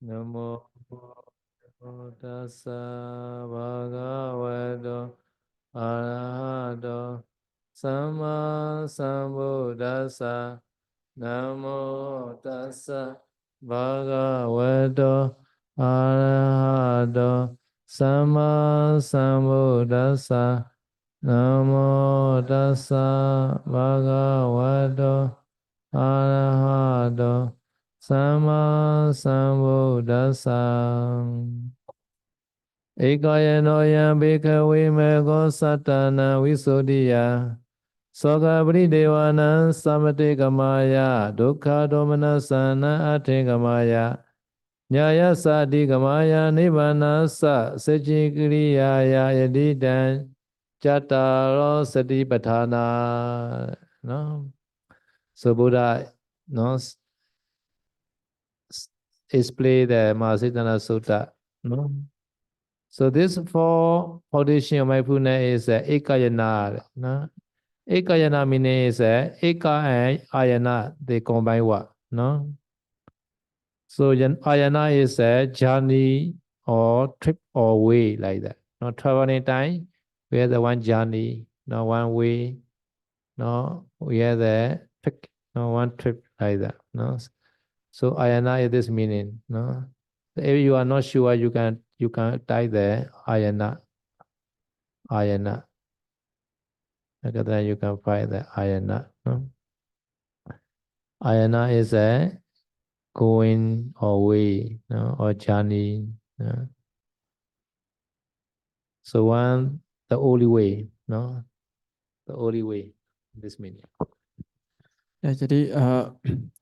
Namo tassa bhagavato arahato sama sambuddhassa. Namo tassa bhagavato arahato sama sambuddhassa. Namo tassa bhagavato arahato sama sambuddhassa. Ekayano yam bhikkhave mekho sattana visuddhiya. Soka pridevana samate kamaya dukkha domanasana ate kamaya. Nyaya sati kamaya nibbana sa sajikiriyaya yadidan Chattaro Satipatthana. No? So Buddha no, explain the Mahasiddhana Sutta. No? So this four foundation of mindfulness is Ekayana. No? Ekayana meaning is Eka and Ayana, they combine what? No? So Ayana is a journey or trip or way like that. No traveling time, we have the one journey, no one way. No, we have the pick, no one trip like that. No, so ayana is this meaning. No, if you are not sure, you can type the ayana. Okay, then you can find the ayana. No? Ayana is a going or way, no, or journey. No? So one the only way, no, the only way. This meaning. Ya, jadi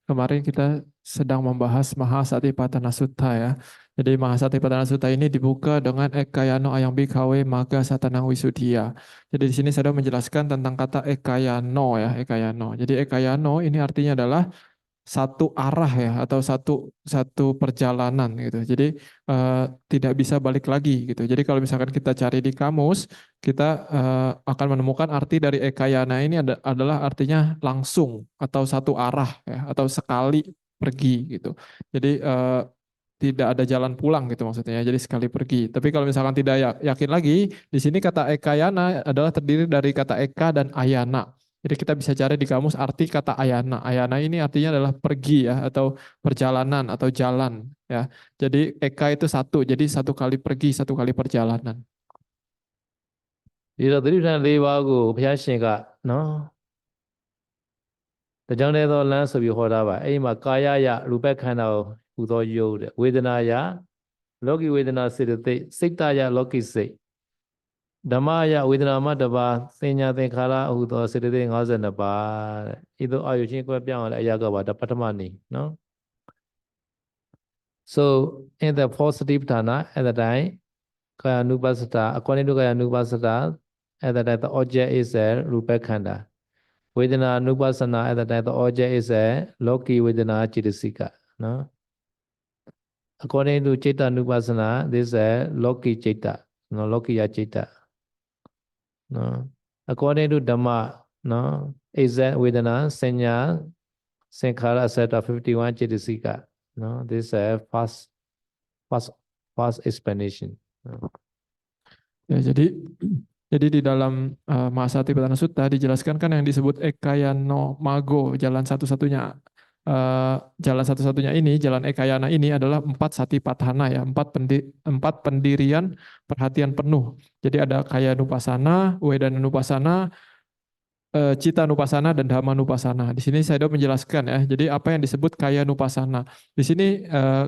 kemarin kita sedang membahas Mahasatipatthana Sutta ya. Jadi Mahasatipatthana Sutta ini dibuka dengan Ekayano ayang bhikkhave maga satanang wisuddhiya. Jadi di sini saya menjelaskan tentang kata Ekayano ya, Ekayano. Jadi Ekayano ini artinya adalah satu arah ya atau satu satu perjalanan gitu. Jadi tidak bisa balik lagi gitu. Jadi kalau misalkan kita cari di kamus, kita akan menemukan arti dari ekayana ini adalah artinya langsung atau satu arah ya atau sekali pergi gitu. Jadi tidak ada jalan pulang gitu maksudnya. Jadi sekali pergi. Tapi kalau misalkan tidak yakin lagi, di sini kata ekayana adalah terdiri dari kata eka dan ayana. Jadi kita bisa cari di kamus arti kata ayana. Ayana ini artinya adalah pergi ya atau perjalanan atau jalan ya. Jadi eka itu satu, jadi satu kali pergi, satu kali perjalanan. ဒီတော့သတိပဋ္ဌာန်၄ပါးကိုဘုရားရှင်ကနော်တကြောင်တည်းသောလမ်းဆိုပြီးဟောတာပါအဲ့ဒီမှာကာယယရူပခန္ဓာကိုဟူသောယုတ်တဲ့ဝေဒနာယလောကီဝေဒနာစေတသိက်စိတ်တယလောကီစိတ်ဓမ္မယဝေဒနာမတပါသင်ညာသင်္ခါရဟူသောစေတသိက်52ပါးတဲ့ဤသို့အာယုချင်းကွဲပြောင်းရတဲ့အရာကပါဒါပထမနေနော် So in the fourth satipatthana at the time kaya nupassata according to kaya nupassata at the time the object is a rupa khanda Vedana Nupassana at the time the object is a Loki Vedana Chitasika. No? According to Chitta Nupassana, this is a Loki Chitta, no Lokiya Chitta. No? According to Dhamma, no, is a Vedana Sanya Sankhara etc. 51 Chitasika. No, this is a fast explanation. No? Ya, jadi di dalam Mahasatipatthana Sutta dijelaskan kan yang disebut Ekayano Mago, jalan satu-satunya. Jalan satu-satunya ini, jalan Ekayana ini adalah 4 satipatthana ya, 4 pendirian perhatian penuh. Jadi ada Kaya Nupassana, Wedana Nupassana, Cita Nupassana dan Dhamma Nupassana. Di sini saya menjelaskan ya. Jadi apa yang disebut kaya Nupassana? Di sini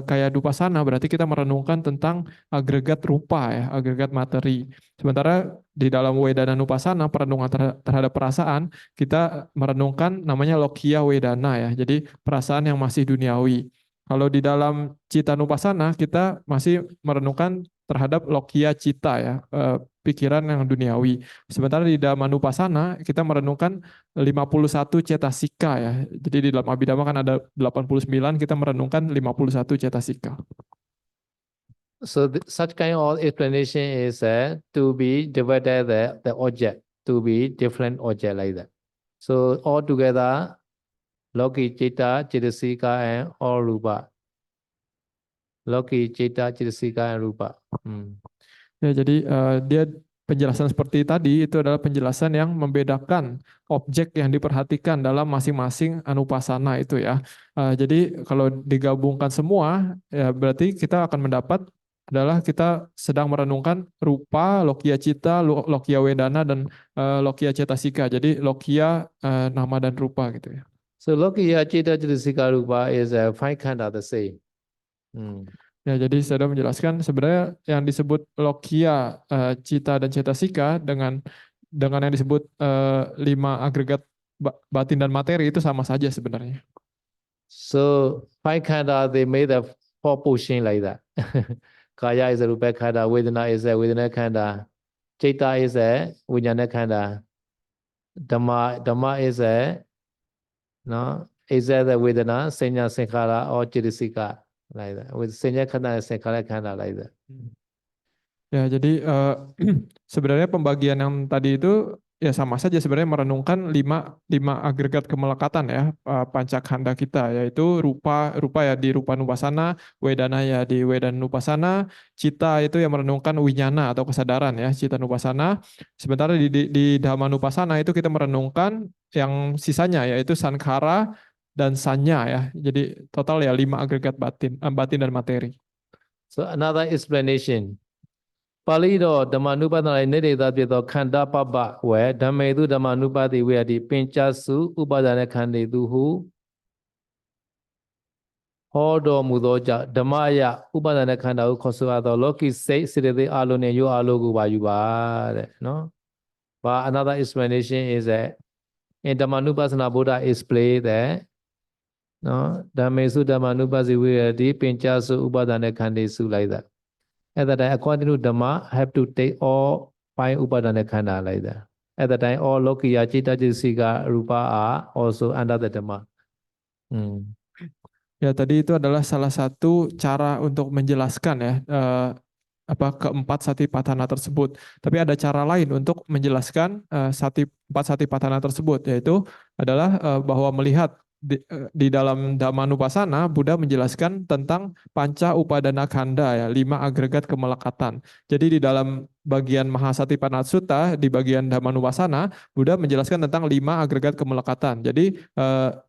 kaya Nupassana berarti kita merenungkan tentang agregat rupa ya, agregat materi. Sementara di dalam Wedana Nupassana perenungan terhadap perasaan kita merenungkan namanya Lokiya Wedana ya. Jadi perasaan yang masih duniawi. Kalau di dalam Cita Nupassana kita masih merenungkan terhadap Lokiya Cita ya, pikiran yang duniawi. Sementara di Dhammanupassana kita merenungkan 51 cetasika ya. Jadi di dalam Abhidhamma kan ada 89, kita merenungkan 51 cetasika. So such kind of explanation is to be divided the object to be different object like that. So all together, Loki, Chitta, Chitasika, and all Rupa. Loki, Cita, Cetasika, and Rupa. Ya, jadi dia penjelasan seperti tadi itu adalah penjelasan yang membedakan objek yang diperhatikan dalam masing-masing anupasana itu ya. Jadi kalau digabungkan semua, ya berarti kita akan mendapat adalah kita sedang merenungkan rupa, lokia cita, lokia wedana, dan lokia cetasika. Jadi lokia, nama dan rupa gitu ya. So Loki, Cita, Cetasika, Rupa is a five khanda the same. Ya, jadi saya sudah menjelaskan sebenarnya yang disebut lokia, cita dan cetasika dengan yang disebut 5 agregat batin dan materi itu sama saja sebenarnya. So five khanda they made a four portion like that. Kaya is a Rupa khanda, Vedana is a Vedana khanda, Cita is a Vijnana khanda, Dhamma is a is a the Vedana, Senya, Sankhara, or Cetasika. Like that. With Senya Khanda and Sankhara Khanda like that. Ya, jadi sebenarnya pembagian yang tadi itu ya sama saja sebenarnya merenungkan lima agregat kemelekatan ya, pancakhanda kita, yaitu rupa ya di rupa nupasana, wedana ya di wedana nupasana, cita itu yang merenungkan winyana atau kesadaran ya, cita nupasana. Sementara di dhamma nupasana itu kita merenungkan yang sisanya yaitu sankhara dan sanya ya. Jadi total ya 5 agregat batin dan materi. So another explanation. Pali do Dhammanupadana nireda pito khanda papa we Dhammedu Dhammanupati we adi pinchasu upadana khande tu hu hodo mudoja Dhammaya upadana khanda hu khosuado loki say sirede alo ne yo alo gu ba yu ba no. But another explanation is that in Dhammanupadana Buddha explained that no Dhammesu Dhammanupati we adi pinchasu upadana khande su like that. At that time, according to Dhamma, have to take all 5 upadana khanda like that. At that time, all Lokiya, Cita, Cetasika, Rupa are also under the Dhamma. Ya, tadi itu adalah salah satu cara untuk menjelaskan ya keempat satipatthana tersebut. Tapi ada cara lain untuk menjelaskan empat satipatthana tersebut, yaitu adalah bahwa melihat di dalam Dhammanupassana, Buddha menjelaskan tentang panca upadana khanda ya, 5 agregat kemelekatan. Jadi di dalam bagian Mahasatipatthana Sutta, di bagian Dhammanupassana, Buddha menjelaskan tentang 5 agregat kemelekatan. Jadi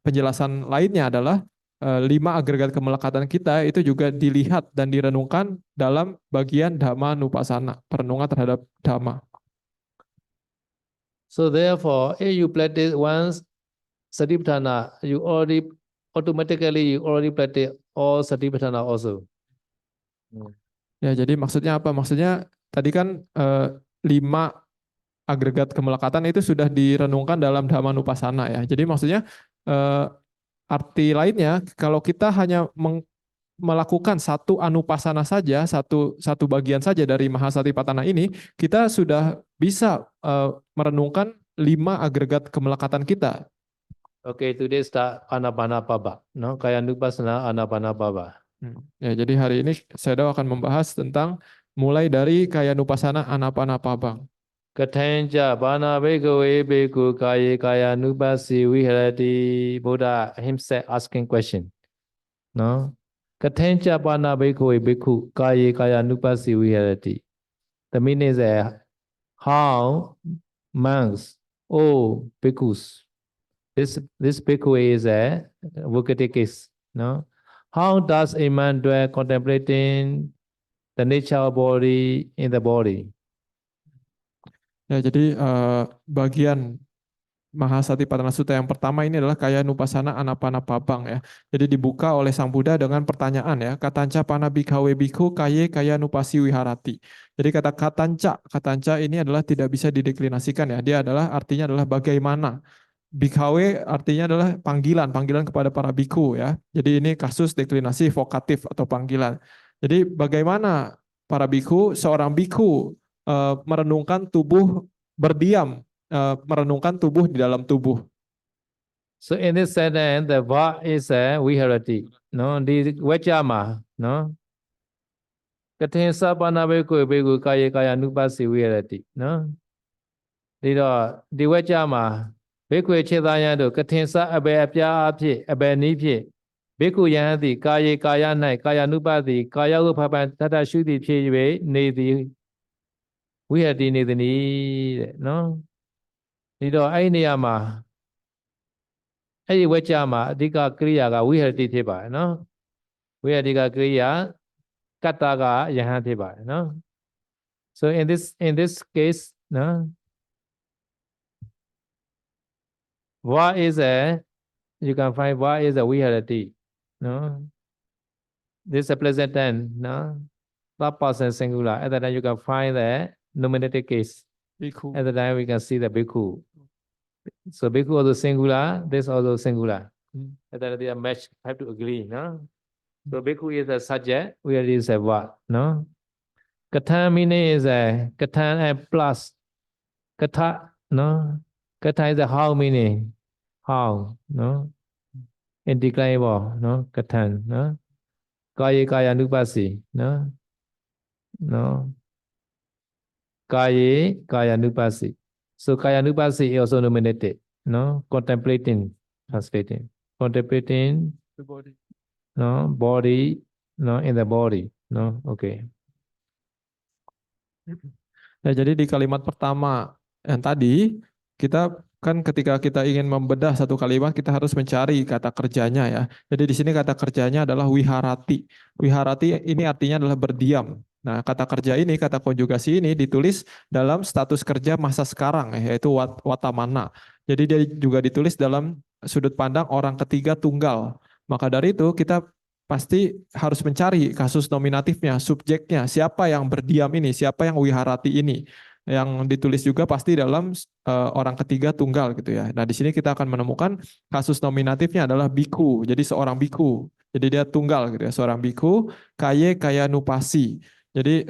penjelasan lainnya adalah 5 agregat kemelekatan kita itu juga dilihat dan direnungkan dalam bagian Dhammanupassana, perenungan terhadap Dhamma. So therefore, if you practice once Satipatthana, you automatically practice all Satipatthana also. Ya, jadi maksudnya apa? Maksudnya tadi kan 5 agregat kemelekatan itu sudah direnungkan dalam Dhammanupassana ya. Jadi maksudnya arti lainnya, kalau kita hanya melakukan satu anupasana saja, satu bagian saja dari Mahasatipatthana ini, kita sudah bisa merenungkan 5 agregat kemelekatan kita. Okay, today start Anapanapaba, no? Kayanupasana Anapanapaba. Ya, jadi hari ini saya akan membahas tentang mulai dari Kayanupasana Anapanapaba. Katanja Bana Begawe Begu Kaya Nupasi Viharati. Buddha himself asking question. No? Katanja Bana Begawe Begu Kaya Nupasi Viharati. The meaning is how monks, bhikkhus. This bhikkhu is a vocative case. No? How does a man dwell contemplating the nature of body in the body? Ya, jadi bagian Mahasatipatthana Sutta yang pertama ini adalah Kayanupasana Anapanapabang ya. Jadi dibuka oleh Sang Buddha dengan pertanyaan ya, katanca pana bhikkhave bhikkhu kayanupasi wiharati. Jadi kata katanca ini adalah tidak bisa dideklinasikan ya. Dia adalah artinya adalah bagaimana. Bhikkhave artinya adalah panggilan kepada para bhikkhu ya. Jadi ini kasus deklinasi vokatif atau panggilan. Jadi bagaimana para bhikkhu, seorang bhikkhu merenungkan tubuh berdiam, merenungkan tubuh di dalam tubuh. So in this sentence, the verb is a viharati. No, di wajama, no. Katinsa panabeko beko kaya nupasi viharati. No. Di wajama. Bhikkhu Chetanya do Katinsa abe apya apye abe ni pye Bhikkhu Yanti, Kaya Kaya Nai, Kaya Nupati, Kaya Upapan, Tata Shuddhi Phiwe, Nedi, Vihati Nidani, no? Nido Ainiyama, Ai Wachama, Dika Kriya, Vihati Tiba, no? Vihati Kriya, Kataga Yahantiba, no? So in this case, no? What is you can find what is a Vihati, no? This is a present tense, no? Third person singular. At that time you can find the nominative case. Bhikkhu. At the time we can see the bhikkhu. So bhikkhu also singular, this also singular. At that they are matched, have to agree, no? So bhikkhu is a subject, where is a verb, no? Katha meaning is a katha and plus. Katha, no? Katha is a how meaning. How, no? Indeclinable, no? Kathan, no? Kaya kaya nupasi, no? No? Kaya kaya nupasi. So kaya nupasi is also nominated, no? Contemplating, translating. Contemplating, The body. no? Body, no? In the body, no? Okay. Ya, jadi di kalimat pertama yang tadi kita kan ketika kita ingin membedah satu kalimat kita harus mencari kata kerjanya ya. Jadi di sini kata kerjanya adalah wiharati. Wiharati ini artinya adalah berdiam. Nah, kata kerja ini, kata konjugasi ini ditulis dalam status kerja masa sekarang yaitu watamana. Jadi dia juga ditulis dalam sudut pandang orang ketiga tunggal. Maka dari itu kita pasti harus mencari kasus nominatifnya, subjeknya, siapa yang berdiam ini, siapa yang wiharati ini. Yang ditulis juga pasti dalam orang ketiga tunggal gitu ya. Nah, di sini kita akan menemukan kasus nominatifnya adalah biku. Jadi seorang biku. Jadi dia tunggal gitu ya, seorang biku, kaya nupasi. Jadi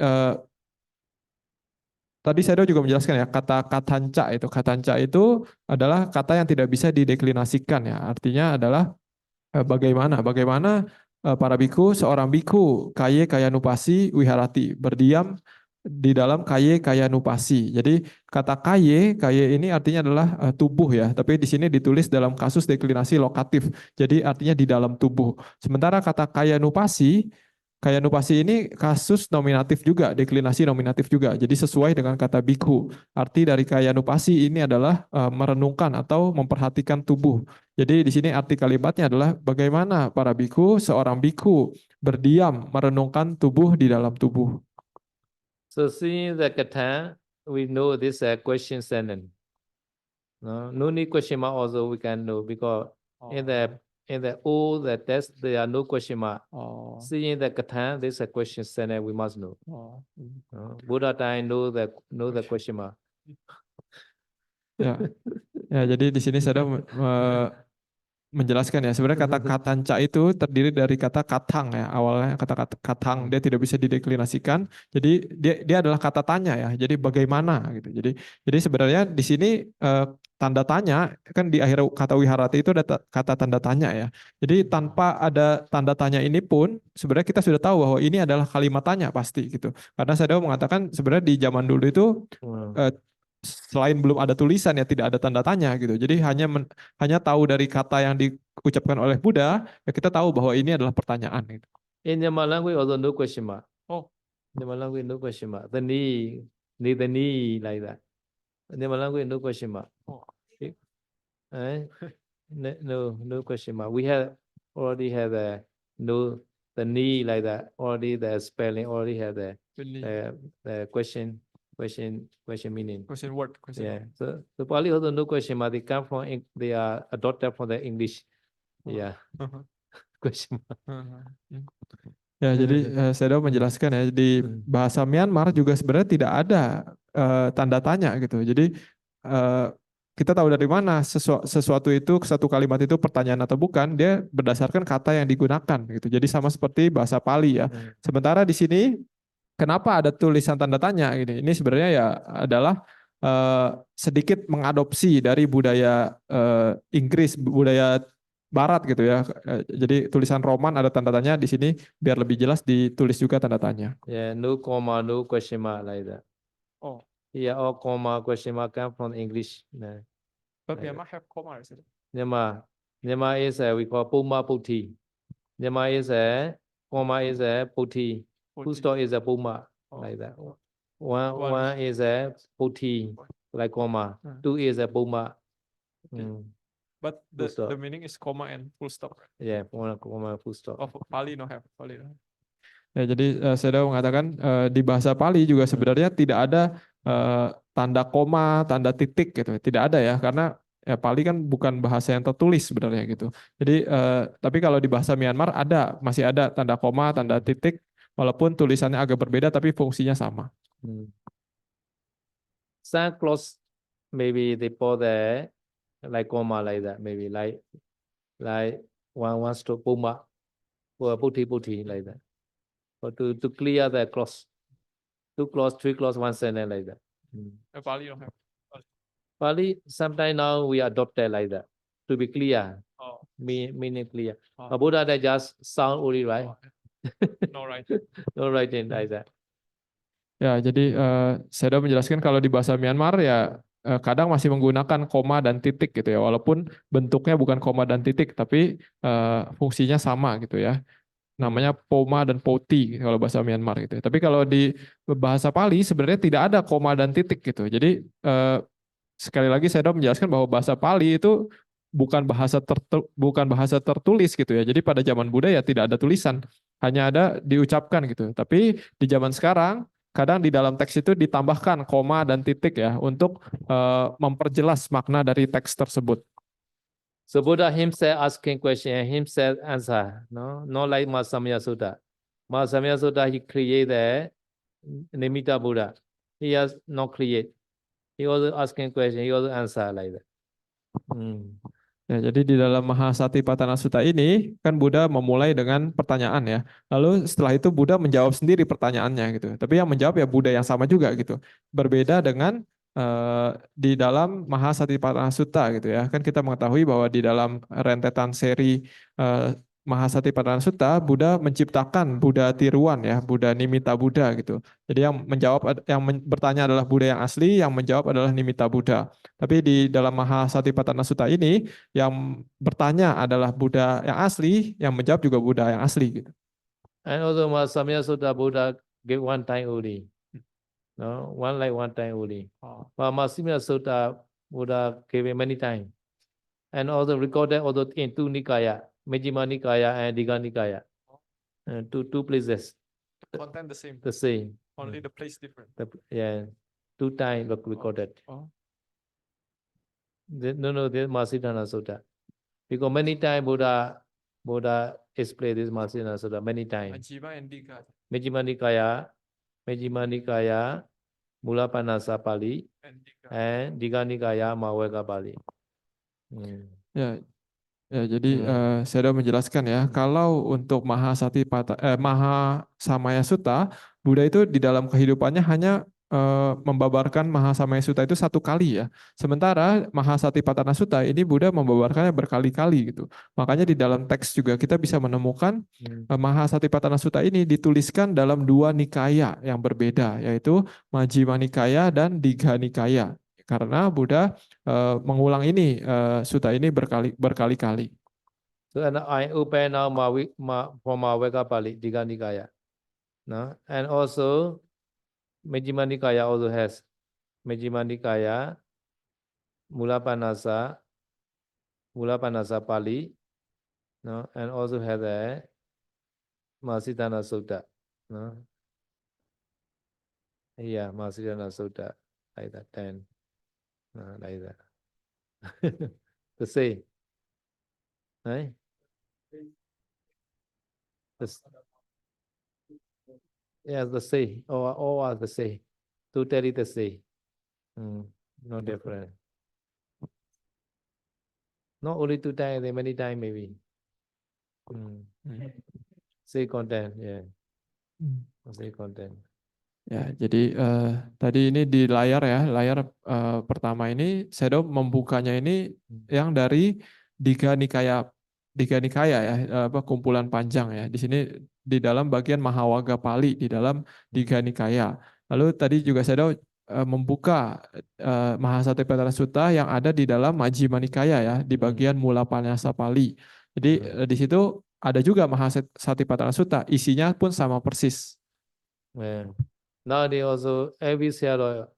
tadi saya juga menjelaskan ya, kata katanca itu adalah kata yang tidak bisa dideklinasikan ya. Artinya adalah bagaimana para biku, seorang biku kaya nupasi wiharati, berdiam di dalam kaya nupasi. Jadi kata kaya ini artinya adalah tubuh ya, tapi di sini ditulis dalam kasus deklinasi lokatif. Jadi artinya di dalam tubuh. Sementara kata kaya nupasi ini kasus nominatif juga, deklinasi nominatif juga. Jadi sesuai dengan kata biku. Arti dari kaya nupasi ini adalah merenungkan atau memperhatikan tubuh. Jadi di sini arti kalimatnya adalah bagaimana para biku, seorang biku berdiam merenungkan tubuh di dalam tubuh. So seeing the kata, we know this question sentence. No need question mark also we can know because in the old the text there are no question mark. Seeing the kata, this is a question sentence we must know. Buddha time know the question mark. Ya, jadi di sini saya menjelaskan ya, sebenarnya kata katanca itu terdiri dari kata katang ya, awalnya kata katang dia tidak bisa dideklinasikan, jadi dia adalah kata tanya ya, jadi bagaimana gitu. Jadi sebenarnya di sini tanda tanya kan di akhir kata wiharati itu ada kata tanda tanya ya. Jadi tanpa ada tanda tanya ini pun sebenarnya kita sudah tahu bahwa ini adalah kalimat tanya pasti gitu. Karena saya mengatakan sebenarnya di zaman dulu itu selain belum ada tulisan ya tidak ada tanda tanya gitu. Jadi hanya tahu dari kata yang diucapkan oleh Buddha, ya kita tahu bahwa ini adalah pertanyaan gitu. In Myanmar language also no question mark. Oh, Myanmar language no question mark. The knee like that. Myanmar language no question mark. Oh. No question mark. We already have the knee like that. Already the spelling already have the question meaning. Question word. Yeah. So Pali also no question mark. They are adopted from the English. Yeah. Question mark. Ya, jadi saya menjelaskan ya di bahasa Myanmar juga sebenarnya tidak ada tanda tanya gitu. Jadi kita tahu dari mana sesuatu itu, satu kalimat itu pertanyaan atau bukan, dia berdasarkan kata yang digunakan gitu. Jadi sama seperti bahasa Pali ya. Sementara di sini kenapa ada tulisan tanda tanya gitu? Ini sebenarnya ya adalah sedikit mengadopsi dari budaya Inggris, budaya Barat gitu ya. Jadi tulisan Roman ada tanda tanya, di sini biar lebih jelas ditulis juga tanda tanya. Yeah, no comma, no question mark like that. Oh. Yeah, all comma, question mark come from English. Nah. But Myanmar have comma, is it? Myanmar is we call Puma Putti. Myanmar is a comma is a putti. Full stop is a puma. Like that. One is a putti, like comma. Two is a puma. But Full stop. the meaning is comma and full stop. Yeah, comma full stop. Oh, Pali no have. Pali no have. Ya, jadi saya mengatakan di bahasa Pali juga sebenarnya tidak ada tanda koma, tanda titik gitu. Tidak ada ya, karena ya Pali kan bukan bahasa yang tertulis sebenarnya gitu. Jadi tapi kalau di bahasa Myanmar ada, masih ada tanda koma, tanda titik, walaupun tulisannya agak berbeda tapi fungsinya sama. Some close maybe they put the like comma like that, maybe like one stroke puma or putti like that. Or to clear the clause. 2 clause, 3 clause, 1 sentence like that. Pali don't have. Pali, sometimes now we adopted like that to be clear, meaning clear. But Buddha that just sound only, right? No right. No writing like that. Ya, jadi saya sudah menjelaskan kalau di bahasa Myanmar ya kadang masih menggunakan koma dan titik gitu ya, walaupun bentuknya bukan koma dan titik, tapi fungsinya sama gitu ya. Namanya poma dan poti kalau bahasa Myanmar gitu. Tapi kalau di bahasa Pali sebenarnya tidak ada koma dan titik gitu. Jadi sekali lagi saya sudah menjelaskan bahwa bahasa Pali itu bukan bahasa tertulis gitu ya. Jadi pada zaman Buddha ya tidak ada tulisan, hanya ada diucapkan gitu. Tapi di zaman sekarang kadang di dalam teks itu ditambahkan koma dan titik ya untuk memperjelas makna dari teks tersebut. So Buddha himself asking question and himself answer, no? Not like Mahasamaya Sutta. Mahasamaya Sutta, he created Nimitta Buddha. He has not create. He also asking question, he also answer like that. Ya, jadi di dalam Mahasatipatthana Sutta ini kan Buddha memulai dengan pertanyaan ya. Lalu setelah itu Buddha menjawab sendiri pertanyaannya gitu. Tapi yang menjawab ya Buddha yang sama juga gitu. Berbeda dengan di dalam Mahasatipatthana Sutta gitu ya. Kan kita mengetahui bahwa di dalam rentetan seri Mahasatipatthana Sutta, Buddha menciptakan Buddha tiruan ya, Buddha Nimitta Buddha gitu. Jadi yang bertanya adalah Buddha yang asli, yang menjawab adalah Nimitta Buddha. Tapi di dalam Mahasatipatthana Sutta ini yang bertanya adalah Buddha yang asli, yang menjawab juga Buddha yang asli gitu. And also Mahasamaya Sutta, Buddha give one time only. No, one time only. But Mahasimaya Sutta, Buddha gave it many times. And also recorded also in 2 Nikaya, Majjhima Nikaya and Digha Nikaya. Two places. The content the same. The same. Only the place different. 2 times recorded. No, this Mahasitana Sutta. Because many times Buddha explained this Mahasitana Sutta many times. Majjhima and Digha. Majjhima Nikaya, Mulapanasa Pali, and Digha Nikaya, Mahaweka Pali. Ya, jadi saya sudah menjelaskan ya, kalau untuk Mahasamaya Sutta, Buddha itu di dalam kehidupannya hanya membabarkan Mahasamaya Sutta itu 1 kali ya. Sementara Mahasatipatthana Sutta ini Buddha membabarkannya berkali-kali gitu. Makanya di dalam teks juga kita bisa menemukan Mahasatipatthana Sutta ini dituliskan dalam 2 nikaya yang berbeda, yaitu Majjhima Nikaya dan Digha Nikaya. Karena Buddha mengulang ini sutta ini berkali-kali. So and I open now for Mahaweka Pali, Digha Nikaya. No? And also Majjhima Nikaya also has Majjhima Nikaya, Mulapanasa Pali, no? And also has a Mahasitana Sutta. No? Yeah, Mahasitana Sutta, like that, 10. Like that. The same. Right? Yeah, the same. All are the same. Totally the same. No different. Not only 2 times, many times maybe. Say content, yeah. Say content. Ya, jadi tadi ini di layar ya, layar pertama ini saya membukanya ini yang dari Digha Nikaya ya, kumpulan panjang ya. Di sini di dalam bagian Mahawaga Pali di dalam Digha Nikaya. Lalu tadi juga saya membuka Mahasatipatthana Sutta yang ada di dalam Majjhima Nikaya ya, di bagian Mulapanasa Pali. Jadi di situ ada juga Mahasatipatthana Sutta, isinya pun sama persis. Yeah. Nowadays also every seller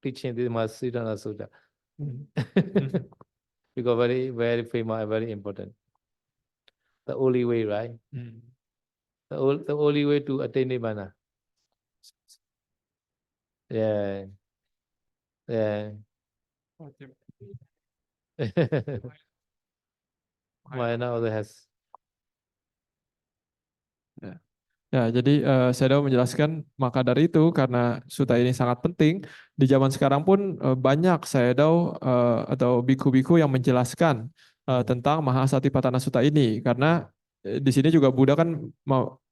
teaching this Mahasatipatthana Sutta. Because very, very famous and very important. The only way, right? The only way to attain Nibbana. Yeah. Yeah. Mahayana also has. Ya, jadi saya menjelaskan maka dari itu karena sutta ini sangat penting di zaman sekarang pun banyak saya atau biku-biku yang menjelaskan tentang Mahasatipatthana Sutta ini karena di sini juga Buddha kan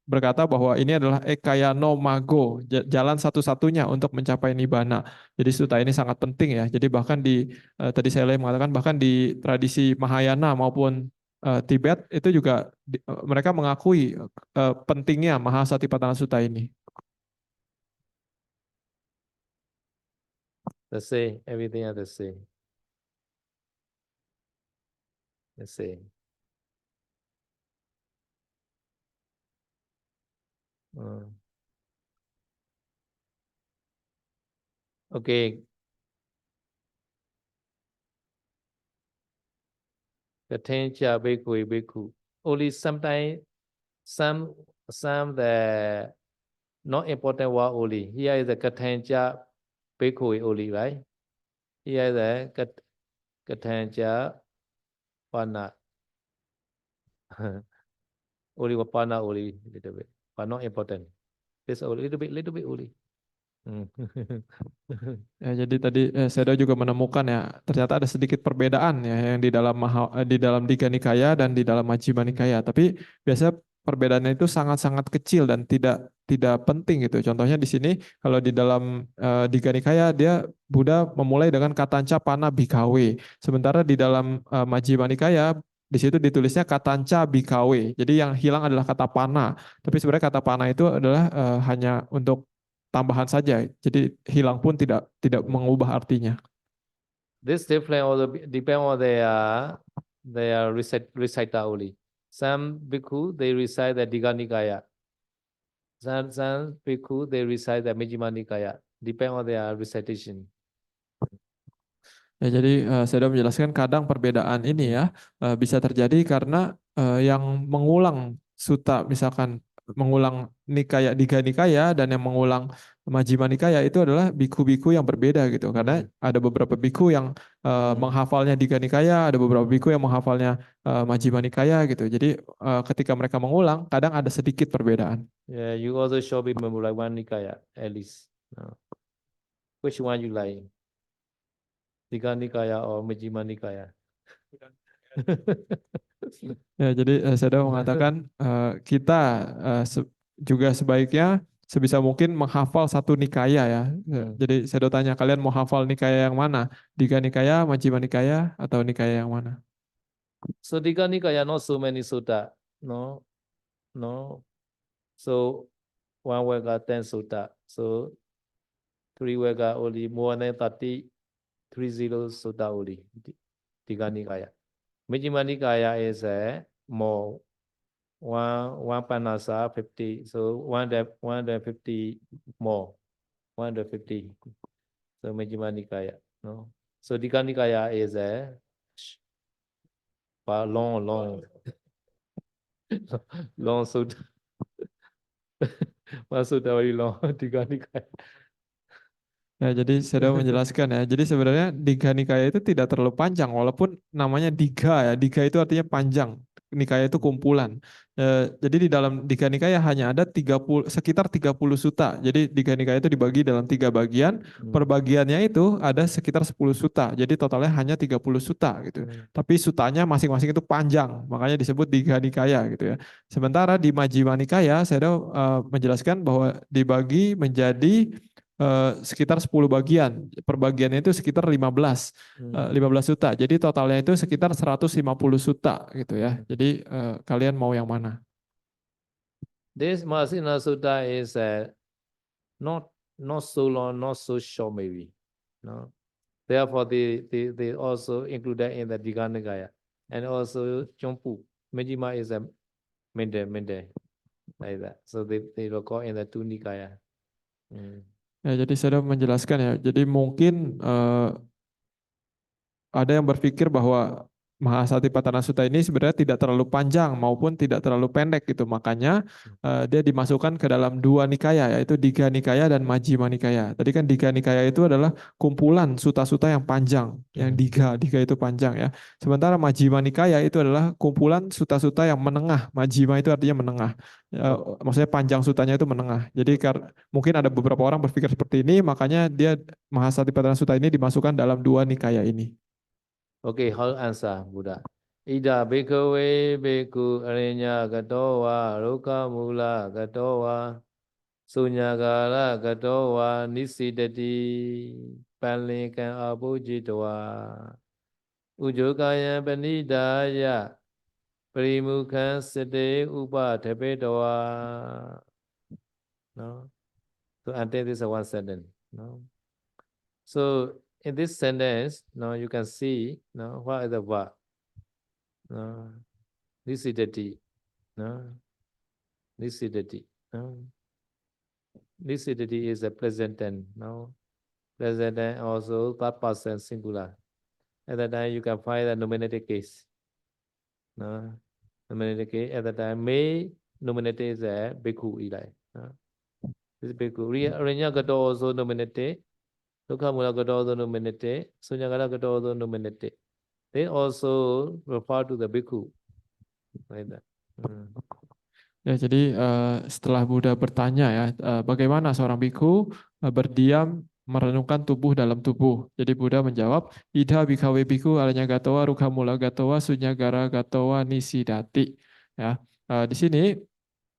berkata bahwa ini adalah Ekaya no Mago, jalan satu-satunya untuk mencapai nibbana. Jadi sutta ini sangat penting ya. Jadi bahkan tadi saya mengatakan bahkan di tradisi Mahayana maupun Tibet itu juga mereka mengakui pentingnya Mahasatipatthana Sutta ini. The same, everything are the same. The same. Okay. Katencha bhikkhu bhikkhu. Only sometimes some the not important word only. Here is the Katencha bhikkhu only, right? Here is the Katencha pana. Only pana only little bit, but not important. It's a little bit only. Ya, jadi tadi Seda juga menemukan ya ternyata ada sedikit perbedaan ya yang di dalam Digha Nikaya dan di dalam Majjhima Nikaya. Tapi biasanya perbedaannya itu sangat-sangat kecil dan tidak penting gitu. Contohnya di sini kalau di dalam Digha Nikaya Buddha memulai dengan katanca pana bhikkhave. Sementara di dalam Majjhima Nikaya di situ ditulisnya katanca bhikkhave. Jadi yang hilang adalah kata pana. Tapi sebenarnya kata pana itu adalah hanya untuk tambahan saja, jadi hilang pun tidak mengubah artinya. This difference also depend on their reciter only. Some bhikkhu they recite the Digha Nikaya. Some bhikkhu they recite the Majjhima Nikaya. Depend on their recitation. Ya, jadi saya menjelaskan kadang perbedaan ini ya bisa terjadi karena yang mengulang sutta misalkan mengulang Digha Nikaya dan yang mengulang Majjhima Nikaya itu adalah biku-biku yang berbeda gitu karena ada beberapa biku yang menghafalnya Digha Nikaya, ada beberapa biku yang menghafalnya Majjhima Nikaya gitu. Jadi ketika mereka mengulang kadang ada sedikit perbedaan. Yeah, you also should be memorize one Nikaya at least. Which one you like? Digha Nikaya or Majjhima Nikaya? Ya, jadi saya mengatakan kita juga sebaiknya sebisa mungkin menghafal satu nikaya ya. Jadi saya tanya kalian mau hafal nikaya yang mana? Digha Nikaya, Majjhima Nikaya, atau nikaya yang mana? So Digha Nikaya not so many sutta, no. So one Vagga 10 sutta. So 3 Vagga only more than 30 sutta only. Digha Nikaya. Majjhima Nikaya is more one Panasa 50. So 150 more. 150. So Majjhima Nikaya. No. So Digha Nikaya is long long sutta. One sutta very long. Digha Nikaya. Ya, jadi saya menjelaskan ya. Jadi sebenarnya Digha Nikaya itu tidak terlalu panjang, walaupun namanya Digha ya. Digha itu artinya panjang. Nikaya itu kumpulan. Jadi di dalam Digha Nikaya hanya ada sekitar 30 sutta. Jadi Digha Nikaya itu dibagi dalam 3 bagian. Per bagiannya itu ada sekitar 10 sutta. Jadi totalnya hanya 30 sutta gitu. Tapi suttanya masing-masing itu panjang. Makanya disebut Digha Nikaya gitu ya. Sementara di Majjhima Nikaya saya menjelaskan bahwa dibagi menjadi sekitar 10 bagian. Per bagiannya itu sekitar 15 sutta. Jadi totalnya itu sekitar 150 sutta gitu ya. Jadi kalian mau yang mana? This Mahasina Sutta is not so long, not so short maybe. No. Therefore, they also included in the Digha Nikaya. And also Chompu. Majjhima is middle, like that. So they record in the two Nikaya. Ya, jadi saya menjelaskan ya. Jadi mungkin ada yang berpikir bahwa Mahasatipatthana Sutta ini sebenarnya tidak terlalu panjang maupun tidak terlalu pendek gitu. Makanya dia dimasukkan ke dalam dua nikaya, yaitu Digha Nikaya dan Majjhima Nikaya. Tadi kan Digha Nikaya itu adalah kumpulan suta-suta yang panjang, yang Digha itu panjang ya. Sementara Majjhima Nikaya itu adalah kumpulan suta-suta yang menengah. Majjhima itu artinya menengah. Maksudnya panjang sutanya itu menengah. Jadi mungkin ada beberapa orang berpikir seperti ini, makanya dia Mahasatipatthana Sutta ini dimasukkan dalam dua nikaya ini. Okay, how answer Buddha? Ida bhikkhave bhikkhu arinya gatowa rukha mula gatowa sunyagara gatowa nisidati panlikan abujitwa ujokaya panidaya primukhan sate upathapetawa. No? So until this one sentence. No? So in this sentence, no, you can see, no, what is the verb? No, lucidity, no, lucidity, no. Lucidity is a present tense, no. Present tense also third person singular. At that time, you can find the nominative case. No, nominative case. At that time, may nominative is a bhikkhu ilai. No? This bhikkhu. Rinya gato also nominative. Dukkha mula gato also nominative. Sunyagara gato also nominative. They also refer to the bhikkhu, like that. Ya, jadi setelah Buddha bertanya ya, bagaimana seorang bhikkhu berdiam merenungkan tubuh dalam tubuh. Jadi Buddha menjawab, Idha bhikkhave bhikkhu alanya gatowa rukhamula gatowa sunyagara gatowa nisidati. Ya, di sini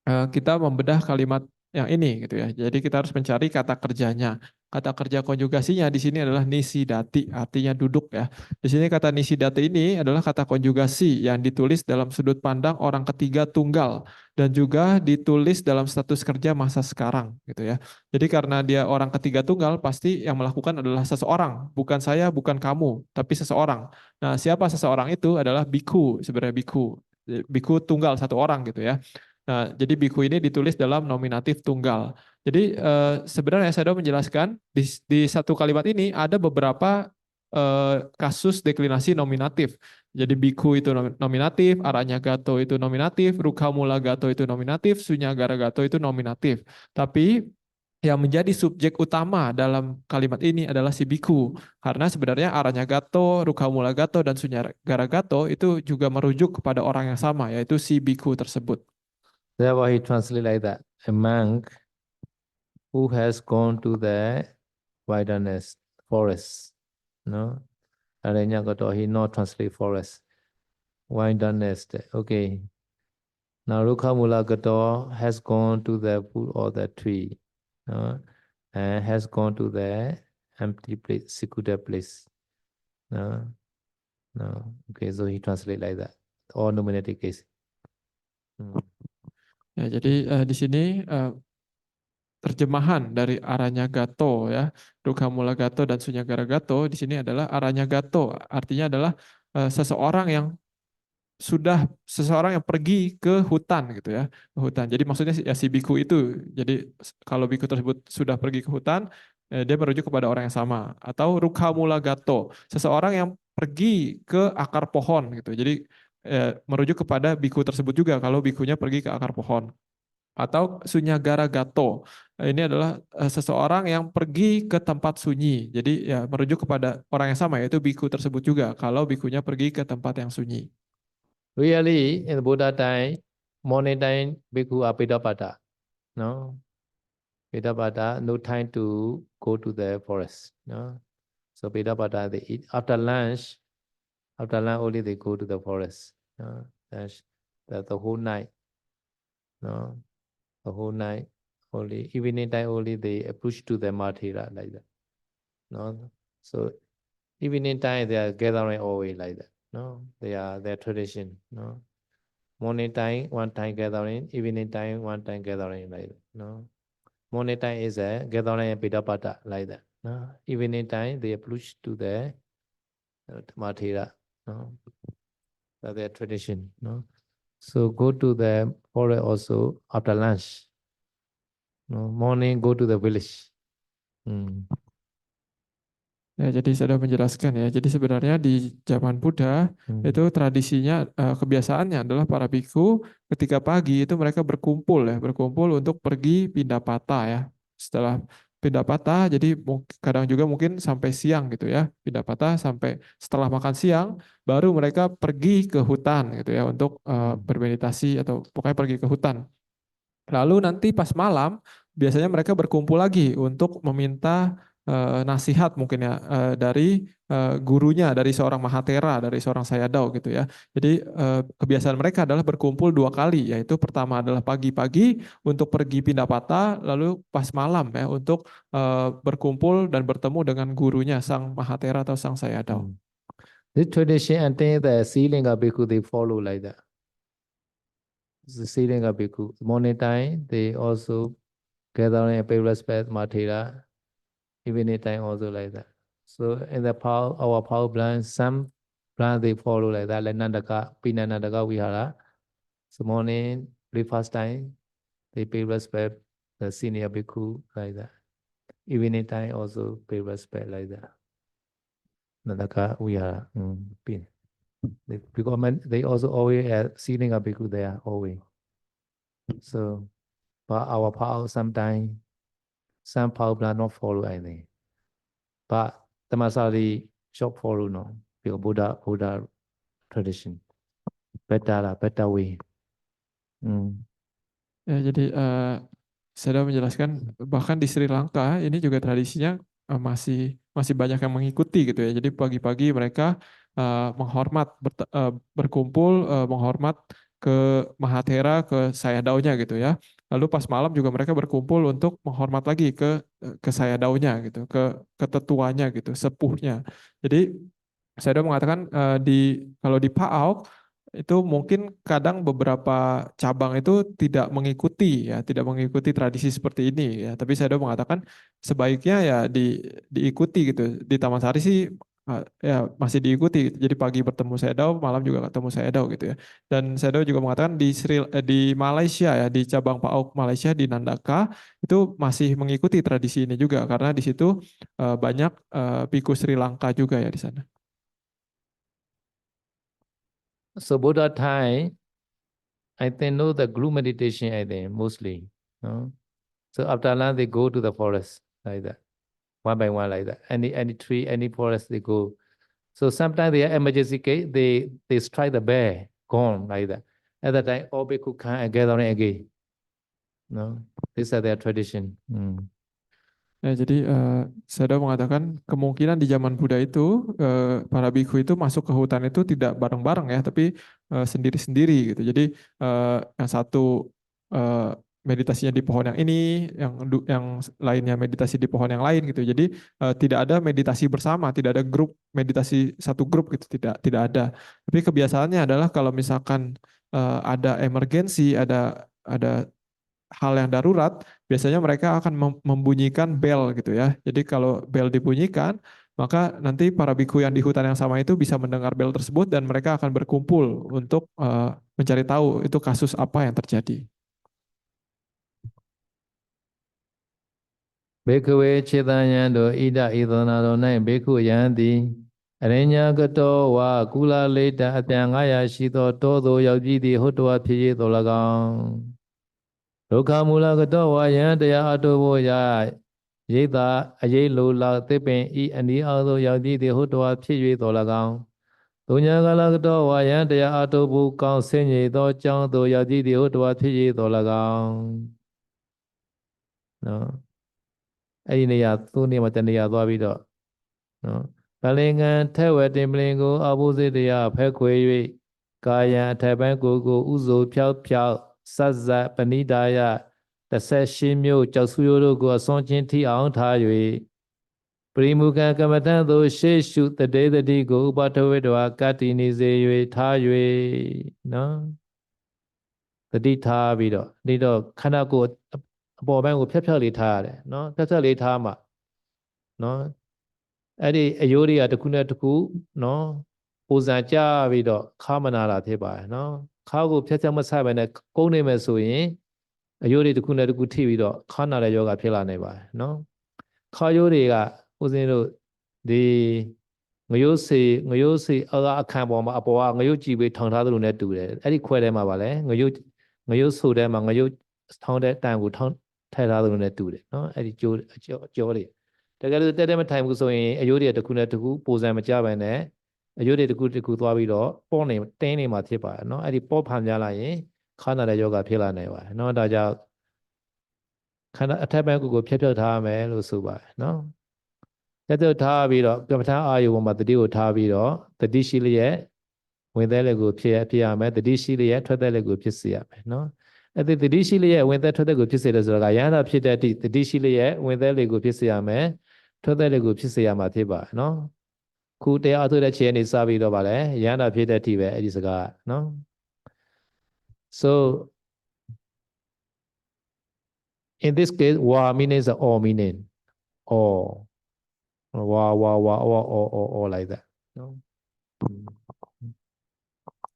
kita membedah kalimat yang ini gitu ya. Jadi kita harus mencari kata kerjanya. Kata kerja konjugasinya di sini adalah nisidati, artinya duduk ya. Di sini kata nisidati ini adalah kata konjugasi yang ditulis dalam sudut pandang orang ketiga tunggal dan juga ditulis dalam status kerja masa sekarang gitu ya. Jadi karena dia orang ketiga tunggal, pasti yang melakukan adalah seseorang, bukan saya, bukan kamu, tapi seseorang. Nah, siapa seseorang itu adalah bhikkhu, sebenarnya bhikkhu. Bhikkhu tunggal satu orang gitu ya. Nah, jadi bhikkhu ini ditulis dalam nominatif tunggal. Jadi sebenarnya saya sudah menjelaskan di satu kalimat ini ada beberapa kasus deklinasi nominatif. Jadi bhikkhu itu nominatif, aranyagato itu nominatif, rukhamulagato itu nominatif, sunyagara-gato itu nominatif. Tapi yang menjadi subjek utama dalam kalimat ini adalah si bhikkhu. Karena sebenarnya aranyagato, rukhamulagato, dan sunyagara-gato itu juga merujuk kepada orang yang sama, yaitu si bhikkhu tersebut. Therefore, he translates like that. A monk who has gone to the wilderness, forest, no? Aranyagato, he not translate forest. Wilderness, okay. Now, Rukhamulagato has gone to the wood or the tree, no? And has gone to the empty place, secluded place. No? No. Okay, so he translate like that. All nominative case. Ya, jadi di sini terjemahan dari Aranyagato ya, Rukhamulagato dan Sunyagara-gato di sini adalah Aranyagato, artinya adalah seseorang yang pergi ke hutan gitu ya, ke hutan. Jadi maksudnya ya si bhikkhu itu. Jadi kalau bhikkhu tersebut sudah pergi ke hutan, dia merujuk kepada orang yang sama. Atau Rukhamulagato, seseorang yang pergi ke akar pohon gitu. Jadi merujuk kepada bhikkhu tersebut juga kalau bhikkhunya pergi ke akar pohon. Atau Sunyagara-gato, ini adalah seseorang yang pergi ke tempat sunyi. Jadi ya merujuk kepada orang yang sama, yaitu bhikkhu tersebut juga kalau bhikkhunya pergi ke tempat yang sunyi. Really, in the Buddha time, morning time, bhikkhu are Pidapada. No? Pidapada, no time to go to the forest. No? So Pidapada, they eat. After lunch only they go to the forest. No? That's the whole night. No? The whole night only. Evening time only they push to the Mathera like that. No? So evening time they are gathering always like that. No? They are their tradition. No? Morning time, one time gathering. Evening time, one time gathering like that. No? Morning time is a gathering and Pidapada like that. No? Evening time they push to the Mathera. No? That's their tradition. No? So go to the forest also after lunch. No, morning go to the village. Ya, jadi saya sudah menjelaskan ya. Jadi sebenarnya di zaman Buddha itu tradisinya kebiasaannya adalah para biku ketika pagi itu mereka berkumpul ya, berkumpul untuk pergi pindapata ya. Setelah pindapata jadi kadang juga mungkin sampai siang gitu ya. Pindapata sampai setelah makan siang baru mereka pergi ke hutan gitu ya untuk bermeditasi atau pokoknya pergi ke hutan. Lalu nanti pas malam biasanya mereka berkumpul lagi untuk meminta nasihat mungkin ya dari gurunya, dari seorang Mahatera, dari seorang Sayadaw gitu ya. Jadi kebiasaan mereka adalah berkumpul 2 kali, yaitu pertama adalah pagi-pagi untuk pergi Pindapata, lalu pas malam ya untuk berkumpul dan bertemu dengan gurunya, sang Mahatera atau sang Sayadaw. This tradition until the Silinga Bhikkhu they follow like that. The Silinga Bhikkhu. Morning time they also gather in a paperless path Mathera. Evening time also like that. So in the our power plant, some plant they follow like that, like Nandaka, Pinanandaka Vihara. So morning, breakfast time, they pay respect the senior bhikkhu like that. Evening time also pay respect like that. Nandaka Vihara. Because they also always have senior bhikkhu there always. So but our power sometimes some power plant not follow anything. But Tamasari shop follow no. Because Buddha tradition. Better way. Ya, jadi saya sudah menjelaskan bahkan di Sri Lanka ini juga tradisinya masih banyak yang mengikuti gitu ya. Jadi pagi-pagi mereka menghormat berkumpul menghormat ke Mahathera, ke Sayadawnya gitu ya. Lalu pas malam juga mereka berkumpul untuk menghormat lagi ke Sayadawnya gitu, ke tetuanya gitu, sepuhnya. Jadi saya sudah mengatakan kalau di PAAU itu mungkin kadang beberapa cabang itu tidak mengikuti tradisi seperti ini ya. Tapi saya udah mengatakan sebaiknya ya diikuti gitu. Di Taman Sari sih ya masih diikuti. Jadi pagi bertemu Sayadaw, malam juga ketemu Sayadaw gitu ya. Dan Sayadaw juga mengatakan di Malaysia ya, di cabang PAUK Malaysia di Nandaka itu masih mengikuti tradisi ini juga karena di situ banyak biku Sri Lanka juga ya di sana. So Buddha time, I think know the group meditation I think mostly. No? So after that they go to the forest like that. One by one like that. Any tree, any forest they go. So sometimes they are emergency case, they strike the bear, gone like that. At that time, all people can gather again. No? These are their tradition. Ya, jadi saya sudah mengatakan kemungkinan di zaman Buddha itu para bhikkhu itu masuk ke hutan itu tidak bareng-bareng ya, tapi sendiri-sendiri gitu. Jadi yang satu meditasinya di pohon yang ini, yang lainnya meditasi di pohon yang lain gitu. Jadi tidak ada meditasi bersama, tidak ada grup meditasi satu grup gitu, tidak ada. Tapi kebiasaannya adalah kalau misalkan ada emergensi, ada hal yang darurat, biasanya mereka akan membunyikan bel gitu ya. Jadi kalau bel dibunyikan, maka nanti para biku yang di hutan yang sama itu bisa mendengar bel tersebut dan mereka akan berkumpul untuk mencari tahu itu kasus apa yang terjadi. Bhikkhave Chetanyando Ida Idhanado Nai Bhikkhu Yanti Arenya Gato Wa Kula Leta Atyangaya Shito Todo Yaujidi Hutwa Piye Tolagam Dukha Mula Gato Wa Yantaya Atobo Ya Yeda Aye Lula Tepin I Ani Ado Yaujidi Hutwa Piye Tolagam Dunya Gala Gato Wa Yantaya Atobo Kang Senye Do Chang Do Yaujidi Hutwa Piye Tolagam No အဲ့ဒီနေရာသူ့နေမှာတနေရာသွားပြီးတော့နော်ဗလင်္ကံထဲဝတင်ပလင်ကိုအဘုဇိတရားဖဲခွေ၍ကာယံအထက်ပိုင်းကိုဥဇိုဖြောက်ဖြောက်စัဇပဏိဒါယ18မျိုးကြောက်ဆူရိုးတို့ကိုအစွန်ချင်းထိအောင်ထား၍ပရိမုခံကမ္မထံသို့ရှေ့ရှုတတေတတိကိုဥပထဝိတဝါကတ္တိနေစေ၍ထား၍နော်တတိထားပြီးတော့ဒီတော့ခန္ဓာကိုယ်အပေါ်ပိုင်းကိုဖြတ်ဖြတ်လေးထားရတယ်နော်ဖြတ်ဖြတ်လေးထားမှနော်အဲ့ဒီအယိုးတွေကတစ်ခုနဲ့တစ်ခုနော်ပူဇံကြပြီးတော့ခါမနာတာဖြစ်ပါတယ်နော် ခါကိုဖြတ်ချက်မဆက်ပဲနဲ့ကုန်းနေမယ်ဆိုရင်အယိုးတွေတစ်ခုနဲ့တစ်ခုထိပြီးတော့ခါနာတဲ့ယောဂဖြစ်လာနိုင်ပါတယ်နော်ခါယိုးတွေကဦးဇင်းတို့ဒီငရုတ်စေအခန့်ပေါ်မှာအပေါ်ကငရုတ်ကြည်ပေးထောင်ထားသလိုနဲ့တူတယ်အဲ့ဒီခွဲထဲမှာပါလဲငရုတ်ဆိုထဲမှာငရုတ်ထောင်းတဲ့တန်ကိုထောင်းထည့်ထားသလိုနဲ့တူတယ်နော်အဲ့ဒီကျိုးကြောတွေတကယ်လို့တက်မထိုင်ဘူးဆိုရင်အယိုးတွေတစ်ခုနဲ့တစ်ခုပုံစံမကြပဲနဲ့အယိုးတွေတစ်ခုသွားပြီးတော့ပေါ့နေတင်းနေမှာဖြစ်ပါတယ်နော်အဲ့ဒီပေါ့ဖန်ကြလာရင်ခါနာတဲ့ယောဂဖြစ်လာနိုင်ပါတယ်နော်ဒါကြောင့်ခန္ဓာအထက်ဘက်ကိုဖြတ်ထားရမယ်လို့ဆိုပါတယ်နော်တက်တော့ထားပြီးတော့ကမ္မထာအာယုံပေါ်မှာတတိကိုထားပြီးတော့တတိရှိလျက်ဝင်သက်လက်ကိုဖြစ်ရမယ်တတိရှိလျက်ထွက်သက်လက်ကိုဖြစ်စေရမယ်နော်အဲ့ဒီတတိရှိလျက်ဝင်သက်ထွက်သက်ကိုဖြစ်စေတယ်ဆိုတာကယန္တာဖြစ်တဲ့အထိတတိရှိလျက်ဝင်သက်လက်ကိုဖြစ်စေရမယ်ထွက်သက်လက်ကိုဖြစ်စေရမှာဖြစ်ပါနော်ခုတရားအထုတဲ့ခြေအနေစပြီးတော့ဗာလဲယန္တာဖြစ်တဲ့အထိပဲအဲ့ဒီစကားနော် so in this case wa meaning is all meaning all all like that no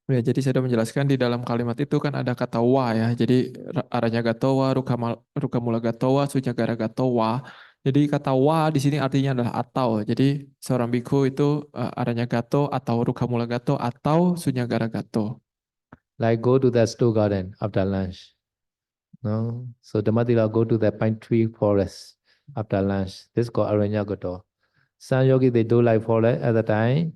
Ya, jadi saya sudah menjelaskan di dalam kalimat itu kan ada kata wa ya. Jadi aranya gatowa, rukamula gatowa, sunyagara gatowa. Jadi kata wa di sini artinya adalah atau. Jadi seorang biku itu aranya gato atau rukamula gato atau sunyagara gato. like go to the store garden after lunch no so Dhammatila go to the pine tree forest after lunch this called aranya gato some yogi they do like forest at the time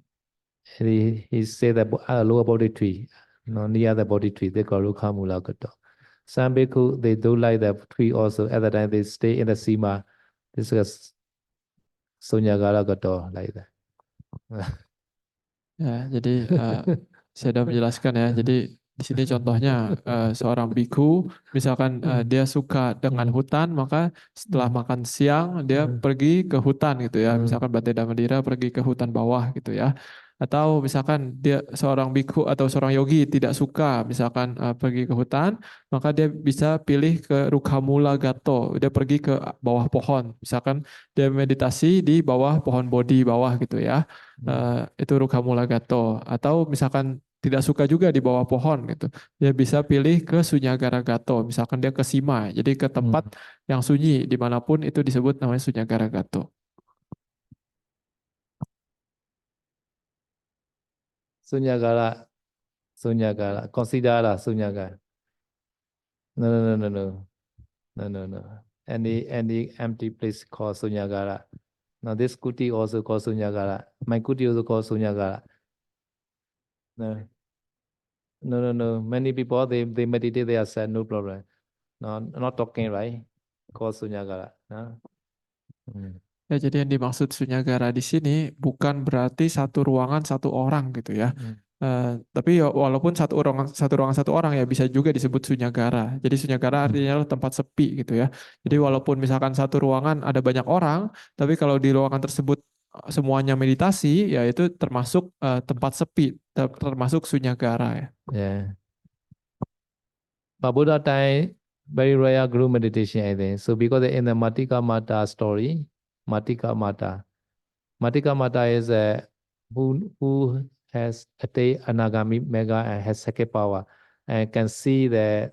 he say that lower body tree no near the body tree they call rukhamula gato some bhikkhu they do like the tree also at the time they stay in the sima this is sunyagara gato like that Ya, jadi saya sudah menjelaskan ya. Jadi di sini contohnya seorang biku, misalkan dia suka dengan hutan, maka setelah makan siang dia pergi ke hutan gitu ya. Misalkan Bante Dhammadira pergi ke hutan bawah gitu ya. Atau misalkan dia seorang biku atau seorang yogi tidak suka misalkan pergi ke hutan, maka dia bisa pilih ke Rukhamula Gato, dia pergi ke bawah pohon. Misalkan dia meditasi di bawah pohon bodhi bawah gitu ya. Itu Rukhamula Gato. Atau misalkan tidak suka juga di bawah pohon gitu. Dia bisa pilih ke Sunyagara Gato. Misalkan dia ke Sima, jadi ke tempat yang sunyi dimanapun itu disebut namanya Sunyagara Gato. Sunyagara consider Sunyagara no any empty place called Sunyagara now this kuti also called Sunyagara my kuti also called Sunyagara no many people they meditate they are sad no problem no not talking right called Sunyagara no? Ya, jadi yang dimaksud Sunyagara di sini bukan berarti satu ruangan satu orang gitu ya. Tapi ya, walaupun satu ruangan satu orang ya bisa juga disebut Sunyagara. Jadi Sunyagara artinya tempat sepi gitu ya. Jadi walaupun misalkan satu ruangan ada banyak orang, tapi kalau di ruangan tersebut semuanya meditasi, ya itu termasuk tempat sepi, termasuk Sunyagara ya. Yeah. But Buddha time very rare group meditation I think. So because in the Matika Mata story, Matika Mata is who has attained Anagami Mega and has second power and can see the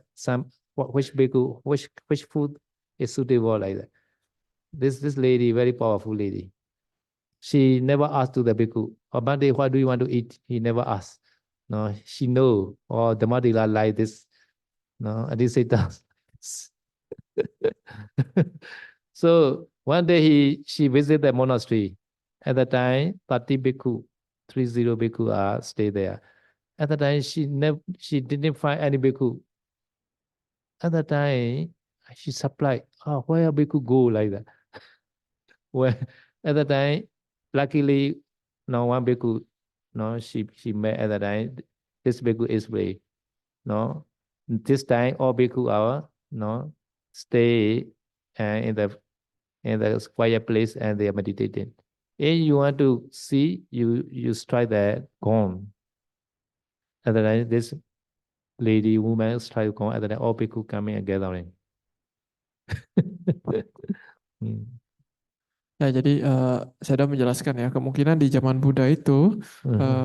which bhikkhu, which food is suitable like that. This lady, very powerful lady. She never asked to the bhikkhu, oh, Bhante, what do you want to eat? He never asked. No, she know, oh, Dhammadila like this. No, Adisita. So one day she visited the monastery. At the time, 30 bhikkhu, 30 bhikkhu are stay there. At the time, she didn't find any bhikkhu. At the time, she supplied, where bhikkhu go like that? Well, at the time, luckily, no one bhikkhu, no, she met at the time. This bhikkhu is way, no. This time, all bhikkhu are, no, stay in the quiet place and they are meditating. If you want to see, you strike the gong. At the time, this lady, woman strike the gong. At the time, all people coming and gathering. Ya, jadi saya sudah menjelaskan ya, kemungkinan di zaman Buddha itu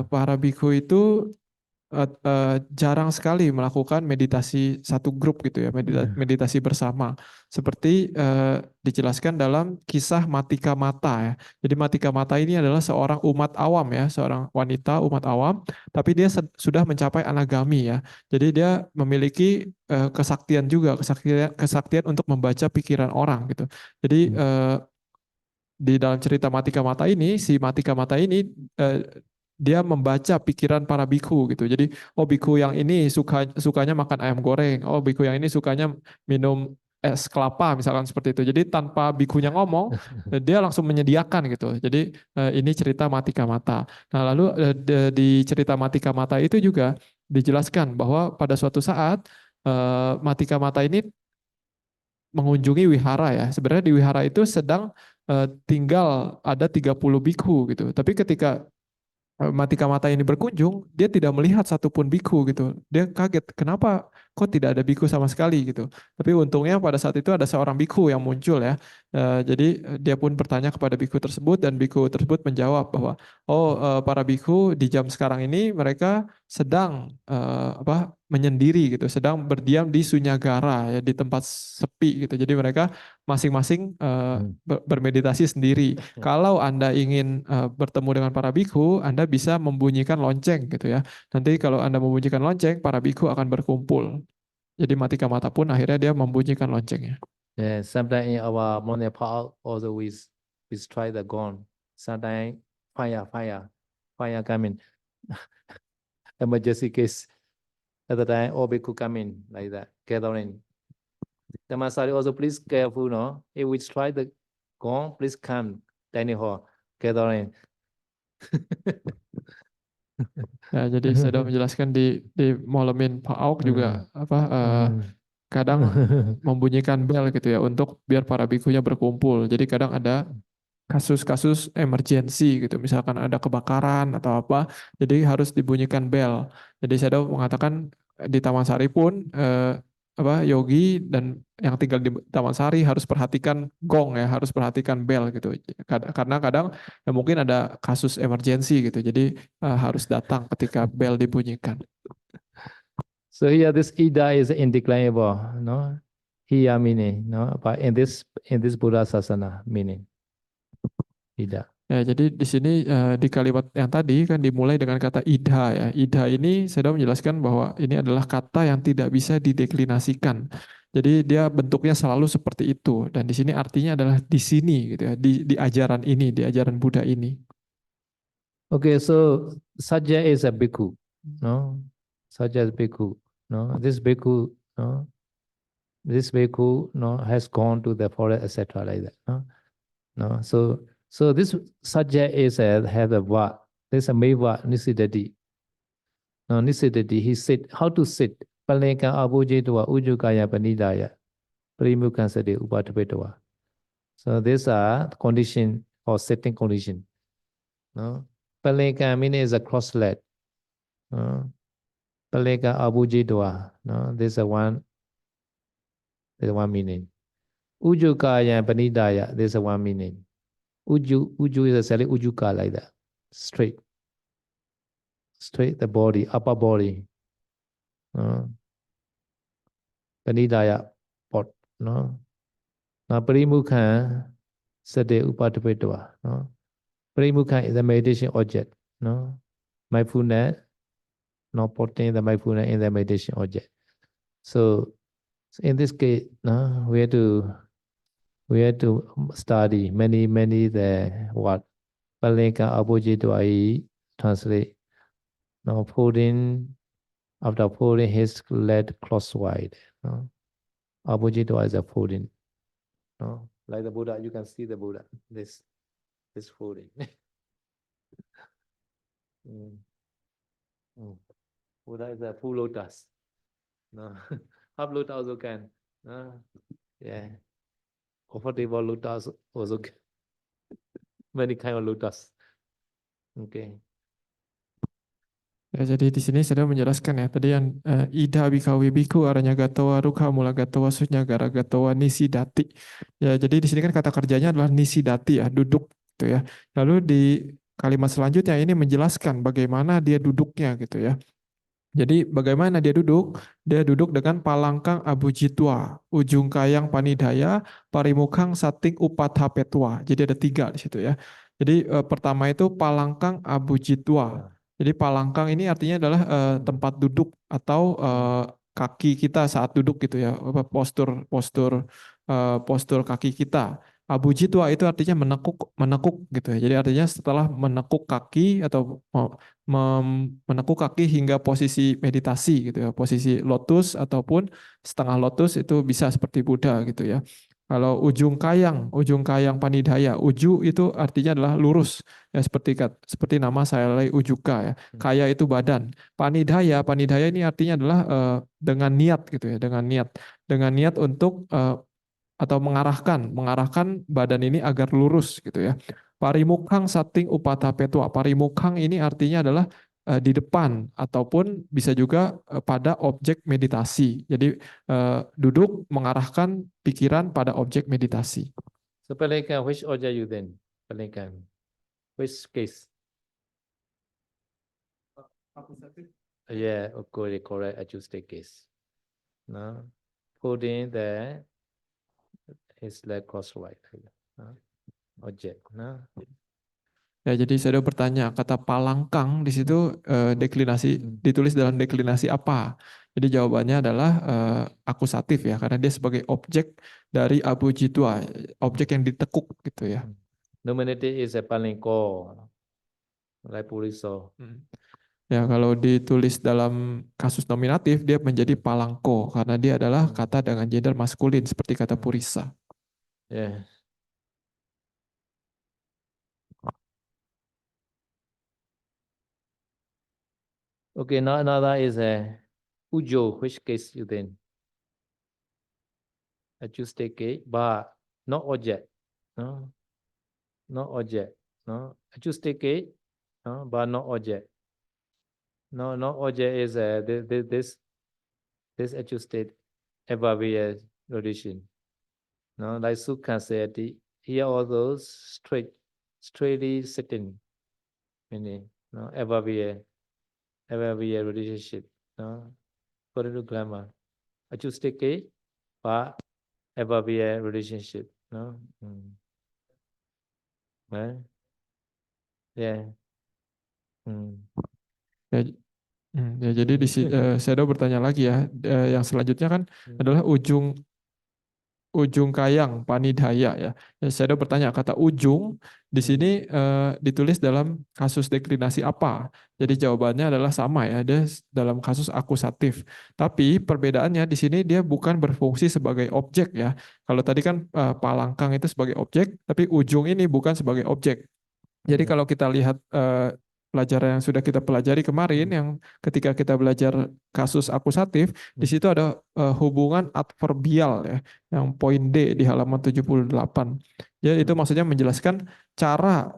para bhikkhu itu jarang sekali melakukan meditasi satu grup gitu ya, meditasi bersama. Seperti dijelaskan dalam kisah Matika Mata ya. Jadi Matika Mata ini adalah seorang umat awam ya, seorang wanita umat awam, tapi dia sudah mencapai anagami ya. Jadi dia memiliki kesaktian juga, kesaktian untuk membaca pikiran orang gitu. Jadi di dalam cerita Matika Mata ini, si Matika Mata ini dia membaca pikiran para biku gitu. Jadi, oh biku yang ini sukanya makan ayam goreng, oh biku yang ini sukanya minum es kelapa misalkan seperti itu. Jadi tanpa bikunya ngomong, dia langsung menyediakan gitu. Jadi ini cerita Matika Mata. Nah, lalu di cerita Matika Mata itu juga dijelaskan bahwa pada suatu saat Matika Mata ini mengunjungi wihara ya. Sebenarnya di wihara itu sedang tinggal ada 30 biku gitu. Tapi ketika Matika Mata ini berkunjung, dia tidak melihat satupun biku gitu. Dia kaget, kenapa kok tidak ada biku sama sekali gitu. Tapi untungnya pada saat itu ada seorang biku yang muncul ya. Jadi dia pun bertanya kepada biku tersebut dan biku tersebut menjawab bahwa para biku di jam sekarang ini mereka sedang menyendiri gitu, sedang berdiam di Sunyagara ya, di tempat sepi gitu. Jadi mereka masing-masing bermeditasi sendiri. Kalau Anda ingin bertemu dengan para biku, Anda bisa membunyikan lonceng gitu ya. Nanti kalau Anda membunyikan lonceng, para biku akan berkumpul. Jadi Matika Mata pun akhirnya dia membunyikan loncengnya. Yeah, sometimes in our morning power also we try the gong. Sometimes fire coming. Emergency case. At the time, all people come in like that, gathering. The Masari also please careful, no? If we try the gong, please come, dining hall, gathering. Ya, jadi saya sudah menjelaskan di Molemin Pak Auk juga kadang membunyikan bel gitu ya untuk biar para bikunya berkumpul. Jadi kadang ada kasus-kasus emergensi gitu, misalkan ada kebakaran atau apa, jadi harus dibunyikan bel. Jadi saya mengatakan di Taman Sari pun Yogi dan yang tinggal di Taman Sari harus perhatikan gong ya, harus perhatikan bel gitu. Karena kadang ya mungkin ada kasus emergensi gitu, jadi harus datang ketika bel dibunyikan. So here this Ida is indeclinable, no? Here meaning, no? But in this Buddha Sasana meaning, Ida. Ya, jadi di sini di kalimat yang tadi kan dimulai dengan kata idha ya. Idha ini saya menjelaskan bahwa ini adalah kata yang tidak bisa dideklinasikan. Jadi dia bentuknya selalu seperti itu dan di sini artinya adalah di sini gitu ya, di ajaran ini, di ajaran Buddha ini. Okay, so Sajja is a bhikkhu, no? Sajja is bhikkhu, no? This bhikkhu, no, has gone to the forest, etc. like that, no? No, so this Sajja is has a what? There's a meva nisidati. No, nisidati. He sit. How to sit? Palenka abujitwa ujukaya panidaya. Primukansade upatapetwa. So these are condition or sitting condition. No, Palenka meaning is a cross leg. No, Palenka abujitwa. No, this is one. There's one meaning. Ujukaya panidaya. There's a one meaning. Uju is a selling ujuka like that. Straight the body, upper body. Panidaya pot. No. Now Parimukha Sade Upatapetwa. No. Parimukha is a meditation object. No. Mindfulness, not putting the mindfulness in the meditation object. So in this case, no, we have to study many the what Palenka Abujitwai translate. Now after folding his leg crosswise. No? Abujitwa is a folding. No? Like the Buddha, you can see the Buddha. This folding. Buddha is a full lotus. No? Half lotus also can. Yeah. Comfortable lotus also can. Many kind of lotus. Okay. Ya, jadi di sini saya menjelaskan ya tadi yang ida bikawi biku aranya gatowa ruka mula gatowa sunyagara gatowa nisidati. Ya, jadi di sini kan kata kerjanya adalah nisidati ya, duduk gitu ya. Lalu di kalimat selanjutnya ini menjelaskan bagaimana dia duduknya gitu ya. Jadi bagaimana dia duduk? Dia duduk dengan palangkang abu jitwa, ujung kayang panidaya, parimukang sating upatha petwa. Jadi ada tiga di situ ya. Jadi pertama itu palangkang abu jitwa. Jadi palangkang ini artinya adalah tempat duduk atau kaki kita saat duduk gitu ya, postur postur postur kaki kita. Abu jitwa itu artinya menekuk menekuk gitu ya. Jadi artinya setelah menekuk kaki atau menekuk kaki hingga posisi meditasi gitu ya, posisi lotus ataupun setengah lotus itu bisa seperti Buddha gitu ya. Kalau ujung kayang panidaya, uju itu artinya adalah lurus ya seperti nama saya ujuka ya. Kaya itu badan. Panidaya ini artinya adalah dengan niat gitu ya, dengan niat untuk atau mengarahkan badan ini agar lurus gitu ya. Parimukhang sating upata petwa. Parimukhang ini artinya adalah di depan ataupun bisa juga pada objek meditasi. Jadi duduk mengarahkan pikiran pada objek meditasi. So Pelican, which object you then? Pelican. Which case? Yeah, okay, correct, acoustic case. No. Putting the his leg crosswise. No. Object. No. Ya, jadi saya udah bertanya, kata palangkang di situ ditulis dalam deklinasi apa? Jadi jawabannya adalah akusatif ya, karena dia sebagai objek dari abu jitwa, objek yang ditekuk gitu ya. Nominative is a palinko, like puliso. Ya, kalau ditulis dalam kasus nominatif dia menjadi palangko karena dia adalah kata dengan gender maskulin seperti kata purisa. Yeah. Okay, now another is a ujo, which case you then? Acoustic case, but not object. No, not object. No, acoustic case, no, but not object. No, not object is this acoustic evaluation relation. No, like Sukha said, here all those straightly sitting, meaning no evaluate relationship. No, according to grammar, acoustic case, but evaluate relationship. No, right? Yeah. Ya, ya jadi saya bertanya lagi ya, yang selanjutnya kan adalah ujung kayang panidaya ya. Saya bertanya kata ujung di sini ditulis dalam kasus deklinasi apa? Jadi jawabannya adalah sama ya, dia dalam kasus akusatif. Tapi perbedaannya di sini dia bukan berfungsi sebagai objek ya. Kalau tadi kan palangkang itu sebagai objek, tapi ujung ini bukan sebagai objek. Jadi kalau kita lihat pelajaran yang sudah kita pelajari kemarin, yang ketika kita belajar kasus akusatif, di situ ada hubungan adverbial ya, yang poin D di halaman 78. Jadi itu maksudnya menjelaskan cara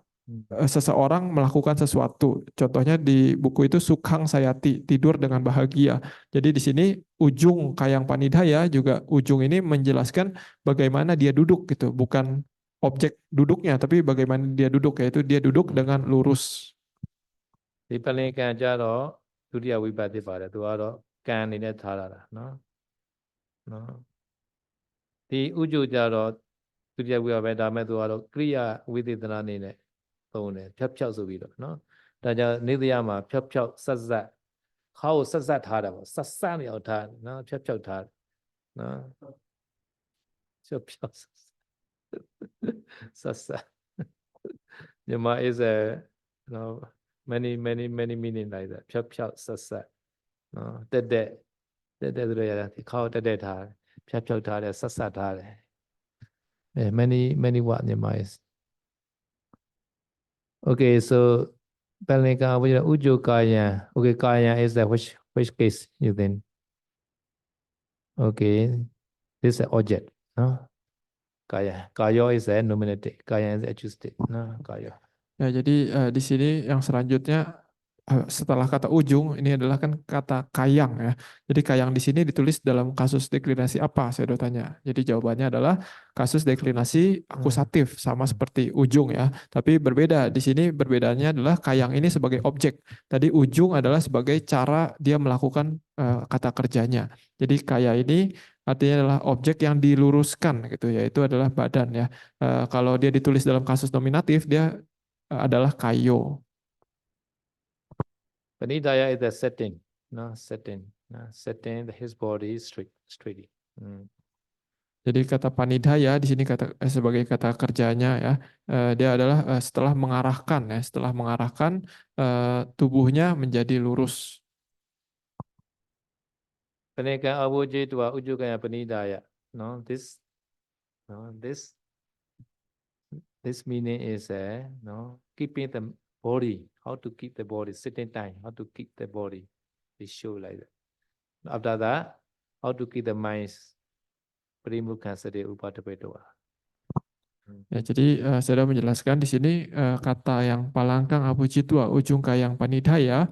seseorang melakukan sesuatu. Contohnya di buku itu Sukhang Sayati, tidur dengan bahagia. Jadi di sini ujung kayang panidaya juga ujung ini menjelaskan bagaimana dia duduk gitu, bukan objek duduknya, tapi bagaimana dia duduk, yaitu dia duduk dengan lurus. ဒီပလင်ကံကြတော့ဒုတိယဝိပတ်ဖြစ်ပါတယ်သူကတော့ကံအနေနဲ့ထားလာတာနော်ဒီဥကြုကြတော့ဒုတိယဝိပတ်ပဲဒါမဲ့သူကတော့ကရိယာဝိသေသနာအနေနဲ့သုံးတယ်ဖြတ်ဖြောက်ဆိုပြီးတော့နော်ဒါကြောင့်နေတရားမှာဖြတ်ဖြောက်ဆက်ဆက်ခါကိုဆက်ဆက်ထားတာပေါ့ဆက်ဆက်နေအောင်ထားနော်ဖြတ်ဖြောက်ထားနော်ဖြတ်ဖြောက်ဆက်ဆက်Myanmar is a many meaning like that ဖြတ်ဖြောက်ဆက်ဆက်နော်တက်ဆိုတော့ရတယ်ခါကိုတက်ထားတယ်ဖြတ်ဖြောက်ထားတယ်ဆက်ဆက်ထားတယ်many what Myanmar is okay so Palinka ujo kaya okay kaya is that which case you think okay this is an object no kaya is a nominative kaya is adjusted no kaya Ya, jadi di sini yang selanjutnya setelah kata ujung ini adalah kan kata kayang ya. Jadi kayang di sini ditulis dalam kasus deklinasi apa? Saya udah tanya. Jadi jawabannya adalah kasus deklinasi akusatif sama seperti ujung ya. Tapi berbeda. Di sini perbedaannya adalah kayang ini sebagai objek. Tadi ujung adalah sebagai cara dia melakukan kata kerjanya. Jadi kaya ini artinya adalah objek yang diluruskan gitu, yaitu adalah badan ya. Kalau dia ditulis dalam kasus nominatif dia adalah kayo. Panidaya is the setting, no setting, no setting his body straight. Jadi kata panidaya di sini kata sebagai kata kerjanya ya, dia adalah setelah mengarahkan ya, setelah mengarahkan tubuhnya menjadi lurus. Paneka avuje tua ujukaya panidaya. No, this meaning is no keeping the body. How to keep the body sitting time? How to keep the body? They show like that. After that, how to keep the minds Parimukhya Sati Upatapetoa. Ya, jadi saya sudah menjelaskan di sini kata yang palangkang apujitua ujung kayang panidaya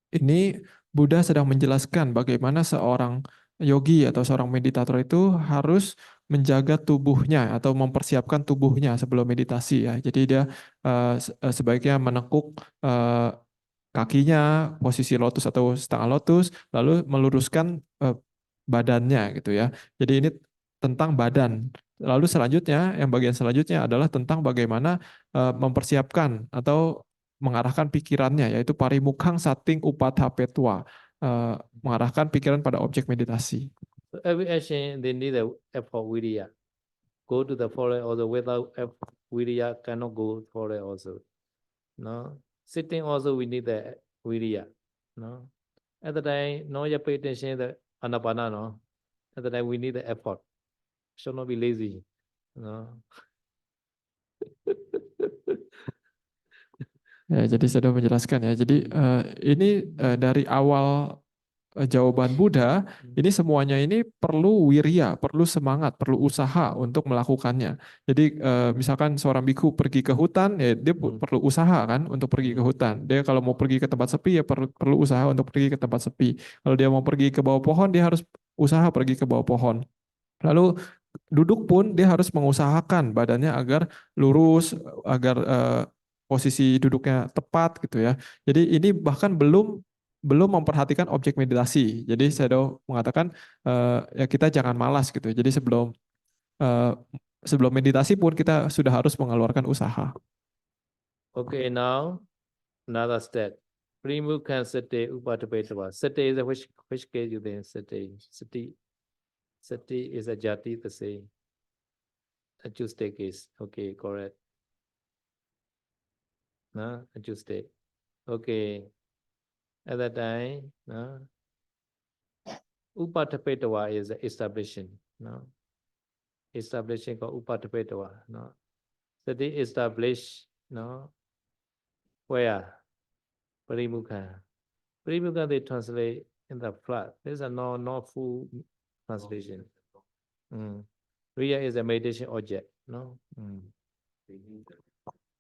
ini Buddha sedang menjelaskan bagaimana seorang yogi atau seorang meditator itu harus menjaga tubuhnya atau mempersiapkan tubuhnya sebelum meditasi ya. Jadi dia sebaiknya menekuk kakinya posisi lotus atau setengah lotus lalu meluruskan badannya gitu ya. Jadi ini tentang badan. Lalu selanjutnya, yang bagian selanjutnya adalah tentang bagaimana mempersiapkan atau mengarahkan pikirannya, yaitu parimukhang sating upathapetua, mengarahkan pikiran pada objek meditasi. So every action they need the effort viriya. Go to the forest also without viriya cannot go forest also. No, sitting also we need the viriya. No, at the time no you pay attention the anapana no. At the time we need the effort. Should not be lazy. No. Ya, jadi saya sudah menjelaskan ya. Jadi ini dari awal jawaban Buddha, ini semuanya ini perlu wirya, perlu semangat, perlu usaha untuk melakukannya. Jadi misalkan seorang biku pergi ke hutan, ya dia perlu usaha kan untuk pergi ke hutan. Dia kalau mau pergi ke tempat sepi ya perlu usaha untuk pergi ke tempat sepi. Kalau dia mau pergi ke bawah pohon, dia harus usaha pergi ke bawah pohon. Lalu duduk pun dia harus mengusahakan badannya agar lurus, agar posisi duduknya tepat gitu ya. Jadi ini bahkan belum memperhatikan objek meditasi. Jadi saya mengatakan ya kita jangan malas gitu. Jadi eh, sebelum meditasi pun kita sudah harus mengeluarkan usaha. Okay, now another step. Parimukhya Sati Upatapetoa. Sati is a which case you think Sati. Sati is a jati the same. Ajuste case. Okay, correct. No, ajuste. Okay. At that time, no. Upatapetoa is establishing. No. Establishing called Upatapetoa. No. Sati establish. No. Where? Parimukha. Parimukha they translate in the flat. There's a not full translation. Riya is a meditation object. No.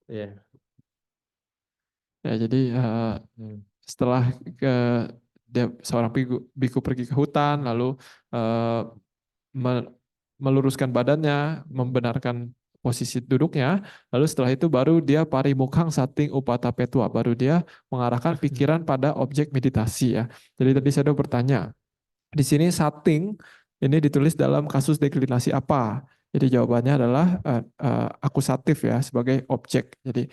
Yeah. Ya, jadi setelah seorang biku pergi ke hutan, lalu meluruskan badannya, membenarkan posisi duduknya, lalu setelah itu baru dia parimukhang sating upatapetua, baru dia mengarahkan pikiran pada objek meditasi ya. Jadi tadi saya udah bertanya, di sini sating ini ditulis dalam kasus deklinasi apa? Jadi jawabannya adalah akusatif ya sebagai objek. Jadi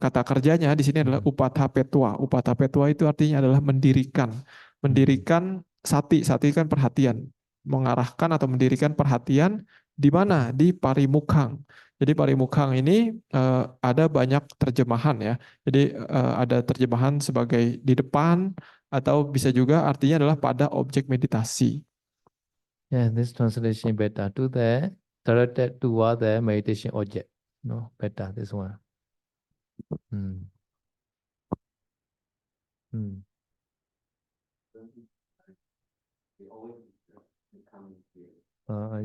kata kerjanya di sini adalah upathapetua. Upathapetua itu artinya adalah mendirikan sati. Sati kan perhatian, mengarahkan atau mendirikan perhatian di mana? Di parimukhang. Jadi parimukhang ini ada banyak terjemahan ya. Jadi ada terjemahan sebagai di depan atau bisa juga artinya adalah pada objek meditasi. Yeah, this translation better. To the directed toward the meditation object. No, better this one.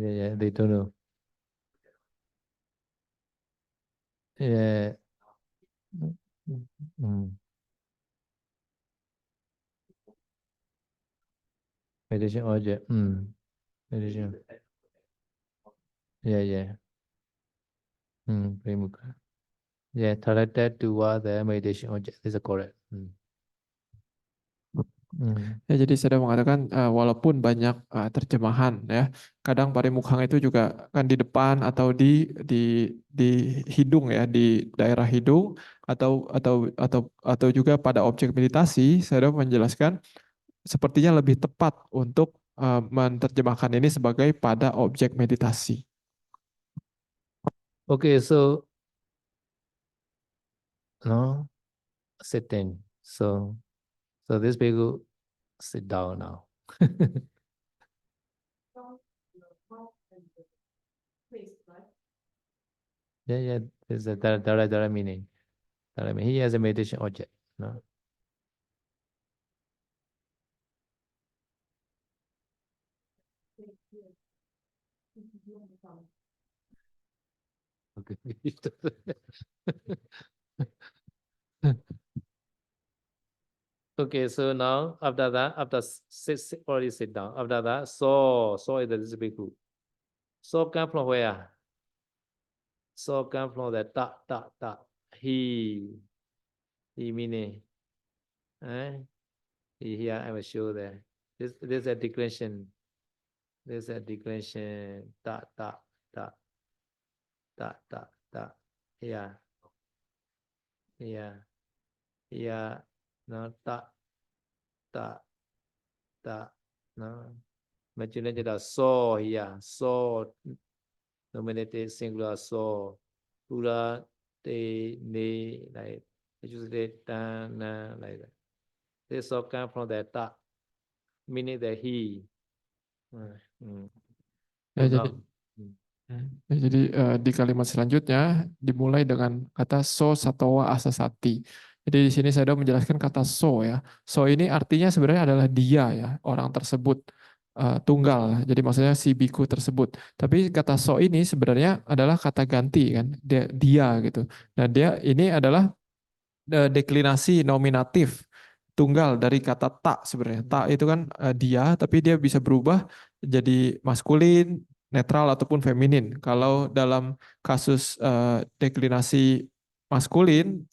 Yeah, they don't know. Yeah. meditation object. Meditation. Yeah. Pramuka. Yeah, directed toward the meditation object. This is correct. Ya, jadi saya mengatakan walaupun banyak terjemahan ya, kadang parimukhang itu juga kan di depan atau di hidung ya, di daerah hidung atau juga pada objek meditasi. Saya menjelaskan sepertinya lebih tepat untuk menerjemahkan ini sebagai pada objek meditasi. Okay, so no sitting. So this bhikkhu sit down now. Yeah. There's a direct meaning. Direct meaning. He has a meditation object. No. Okay. Okay, so now after that, already sit down. After that, so is the bhikkhu. So come from where? So come from the ta. He meaning. Here I will show that. This a declension. There's a declension. Ta. Here. No, ta. No. Imagine that so here. So nominated singular so. Pura te ne like use it na like that. This all come from the ta, meaning the he. Ya, jadi di kalimat selanjutnya dimulai dengan kata so satowa asasati. Jadi di sini saya sudah menjelaskan kata so ya. So ini artinya sebenarnya adalah dia ya, orang tersebut tunggal. Jadi maksudnya si biku tersebut. Tapi kata so ini sebenarnya adalah kata ganti kan, dia gitu. Nah, dia ini adalah deklinasi nominatif tunggal dari kata tak sebenarnya. Tak itu kan dia, tapi dia bisa berubah jadi maskulin, netral ataupun feminin. Kalau dalam kasus deklinasi maskulin,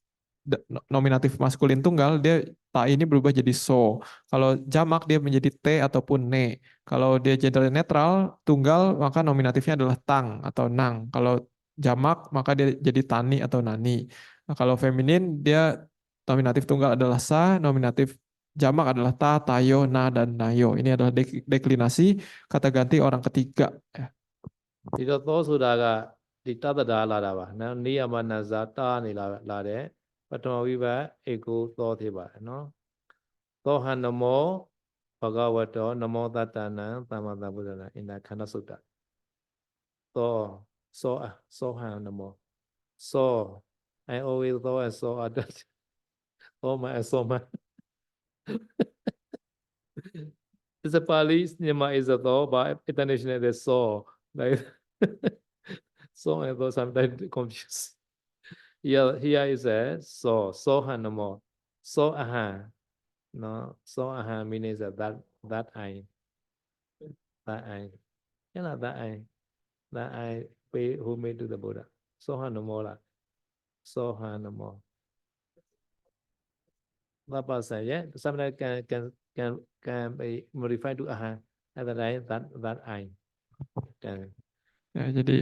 nominatif maskulin tunggal, dia tak ini berubah jadi so. Kalau jamak dia menjadi te ataupun ne. Kalau dia gender netral tunggal, maka nominatifnya adalah tang atau nang. Kalau jamak maka dia jadi tani atau nani. Nah, kalau feminin dia nominatif tunggal adalah sa, nominatif jamak adalah ta, tayo, na, dan nayo. Ini adalah deklinasi kata ganti orang ketiga. Di toဆိုတာကဒီတတ္တဒါလာတာပါနော်နေရမနဇာတာနေလာတယ်ပထမဝိဘတ်ဧကုသောဖြစ်ပါတယ်နော်သောဟံနမောဘဂဝတောနမောတတ္တနံသမ္မာသမ္ဗုဒ္ဓနာအင်္ဒခန္ဓာစုတ္တသောဟံနမောသော I always thought I saw others I saw my It's a Pali Nyama is a though but international they saw like so and though sometimes confused here is a so hanamo so aha no so aha means that I you know that I pay who made to the Buddha so hanamo la so hanamo that person yeah sometimes can be modified to aha at the right that I can Ya, jadi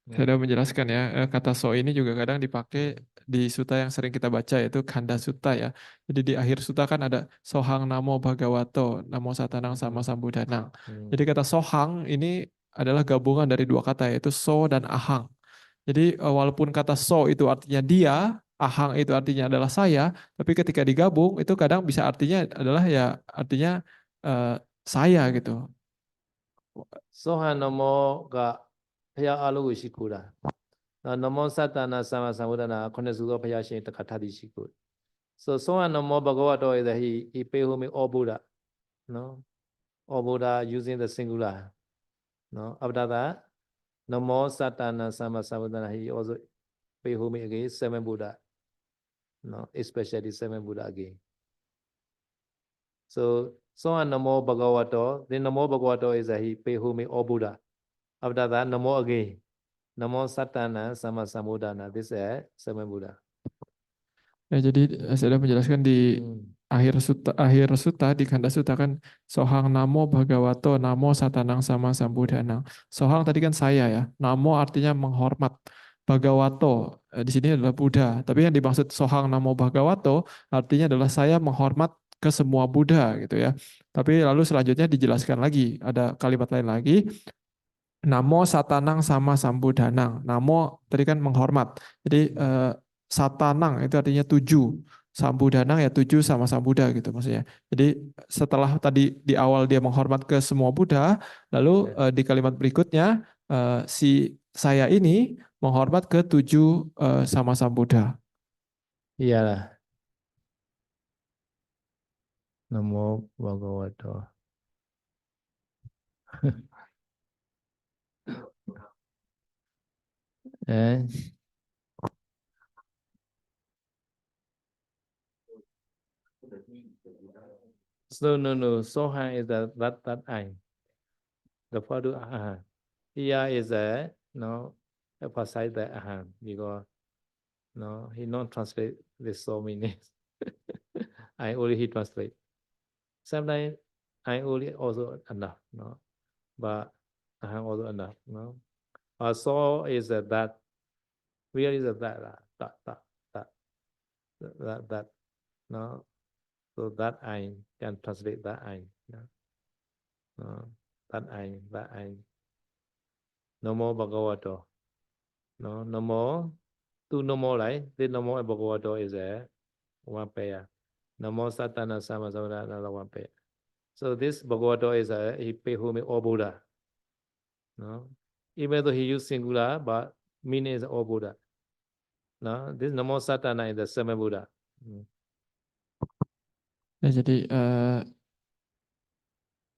saya sudah menjelaskan ya, kata so ini juga kadang dipakai di sutta yang sering kita baca yaitu Kanda Sutta ya. Jadi di akhir sutta kan ada sohang namo bhagavato, namo satanang sama sambudanang. Jadi kata sohang ini adalah gabungan dari dua kata yaitu so dan ahang. Jadi walaupun kata so itu artinya dia, ahang itu artinya adalah saya, tapi ketika digabung itu kadang bisa artinya adalah ya artinya saya gitu. Sohan namo ga phaya alu ko shi ko da namo satana sama samudana khone su ko phaya shin takatha di shi ko so sohan namo bhagavato is that he pay whom all Buddha no all Buddha using the singular no after that namo satana sama samudana he also pay whom again 7 Buddha no especially 7 Buddha again so So Namo Bhagavato. Then Namo Bhagavato is he pay whom all Buddha. After that, Namo again. Namo Satana sama Samudana. This is seven Buddha. Ya, jadi saya sudah menjelaskan di akhir sutta di Kanda Sutta kan Sohang Namo Bhagavato Namo Satanang sama Sambuddhanang. Sohang tadi kan saya ya. Namo artinya menghormat. Bhagavato di sini adalah Buddha. Tapi yang dimaksud Sohang Namo Bhagavato artinya adalah saya menghormat ke semua Buddha gitu ya. Tapi lalu selanjutnya dijelaskan lagi, ada kalimat lain lagi. Namo Satanang sama Sambuddhanang. Namo tadi kan menghormat. Jadi Satanang itu artinya 7. Sambuddhanang ya 7 sama Sang Buddha gitu maksudnya. Jadi setelah tadi di awal dia menghormat ke semua Buddha, lalu di kalimat berikutnya si saya ini menghormat ke 7 sama Sang Buddha. Iyalah. Namo Bhagavato. No. Sohang is that I. The father aham. Here is emphasize the aham because he not translate this so meaning. I only he translate. Sometimes I only also enough, but aham also enough, So is that. Where is that, no? So that I can translate that I, that I. Namo Bhagavato. No more. Two no more, right? The Namo and Bhagavato is one pair. Namo Satana Sama Samudana another one pair. So this Bhagavato is he pay whom all Buddha. No? Even though he used singular, but meaning is all Buddha. No? This Namo Satana is the seven Buddha. Ya, jadi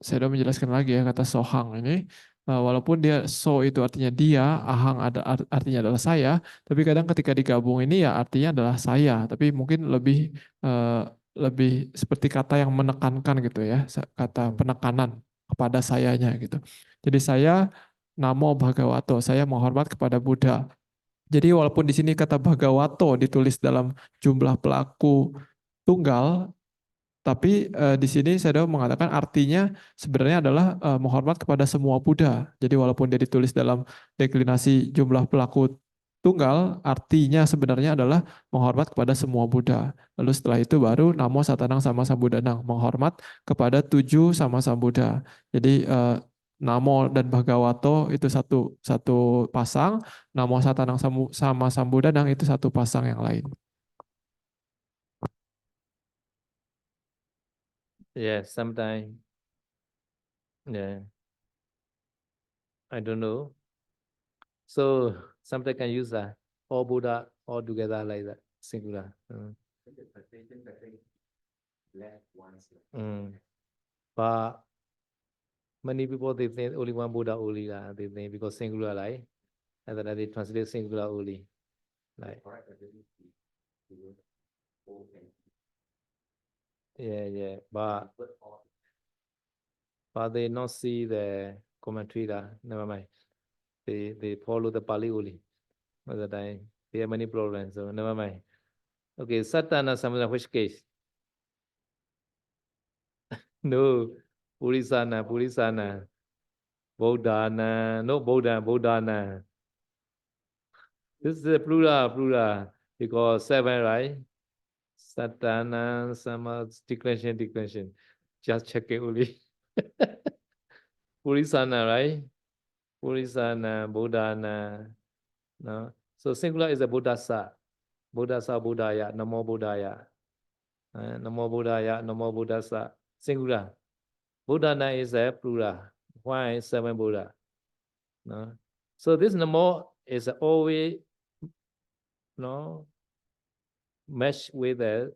saya sudah menjelaskan lagi ya kata sohang ini, walaupun dia so itu artinya dia, ahang artinya adalah saya, tapi kadang ketika digabung ini ya artinya adalah saya, tapi mungkin lebih seperti kata yang menekankan gitu ya, kata penekanan kepada sayanya gitu. Jadi saya Namo Bhagavato, saya menghormat kepada Buddha. Jadi walaupun di sini kata Bhagavato ditulis dalam jumlah pelaku tunggal, tapi di sini saya mengatakan artinya sebenarnya adalah menghormat kepada semua Buddha. Jadi walaupun dia ditulis dalam deklinasi jumlah pelaku tunggal, artinya sebenarnya adalah menghormat kepada semua Buddha. Lalu setelah itu baru Namo Satanang sama Sambuddhanang, menghormat kepada 7 sama Sang Buddha. Jadi Namo dan Bhagavato itu satu pasang, Namo Satanang sama Sambuddhanang itu satu pasang yang lain. Yeah, sometimes. Yeah. I don't know. So sometimes can use that all Buddha all together like that singular. But many people they think only one Buddha only they think because singular right, and then they translate singular only. Like yeah, but they not see the commentary never mind. They follow the Pali only. At the time they have many problems, so never mind. Okay, Satana Samudana, which case? No, Purisana, Bodhana, no Bodhana. This is a plural, because seven, right? Satana, Sama, declension. Just check it only. Purisana, right? Purisana, Bodhana. No? So singular is a Buddhasa. Buddhasa, Buddhaya, Namo Buddhaya. Namo Buddhaya, Namo Buddhasa. Singular. Buddhana is a plural. Why seven Buddha? No? So this Namo is always match with the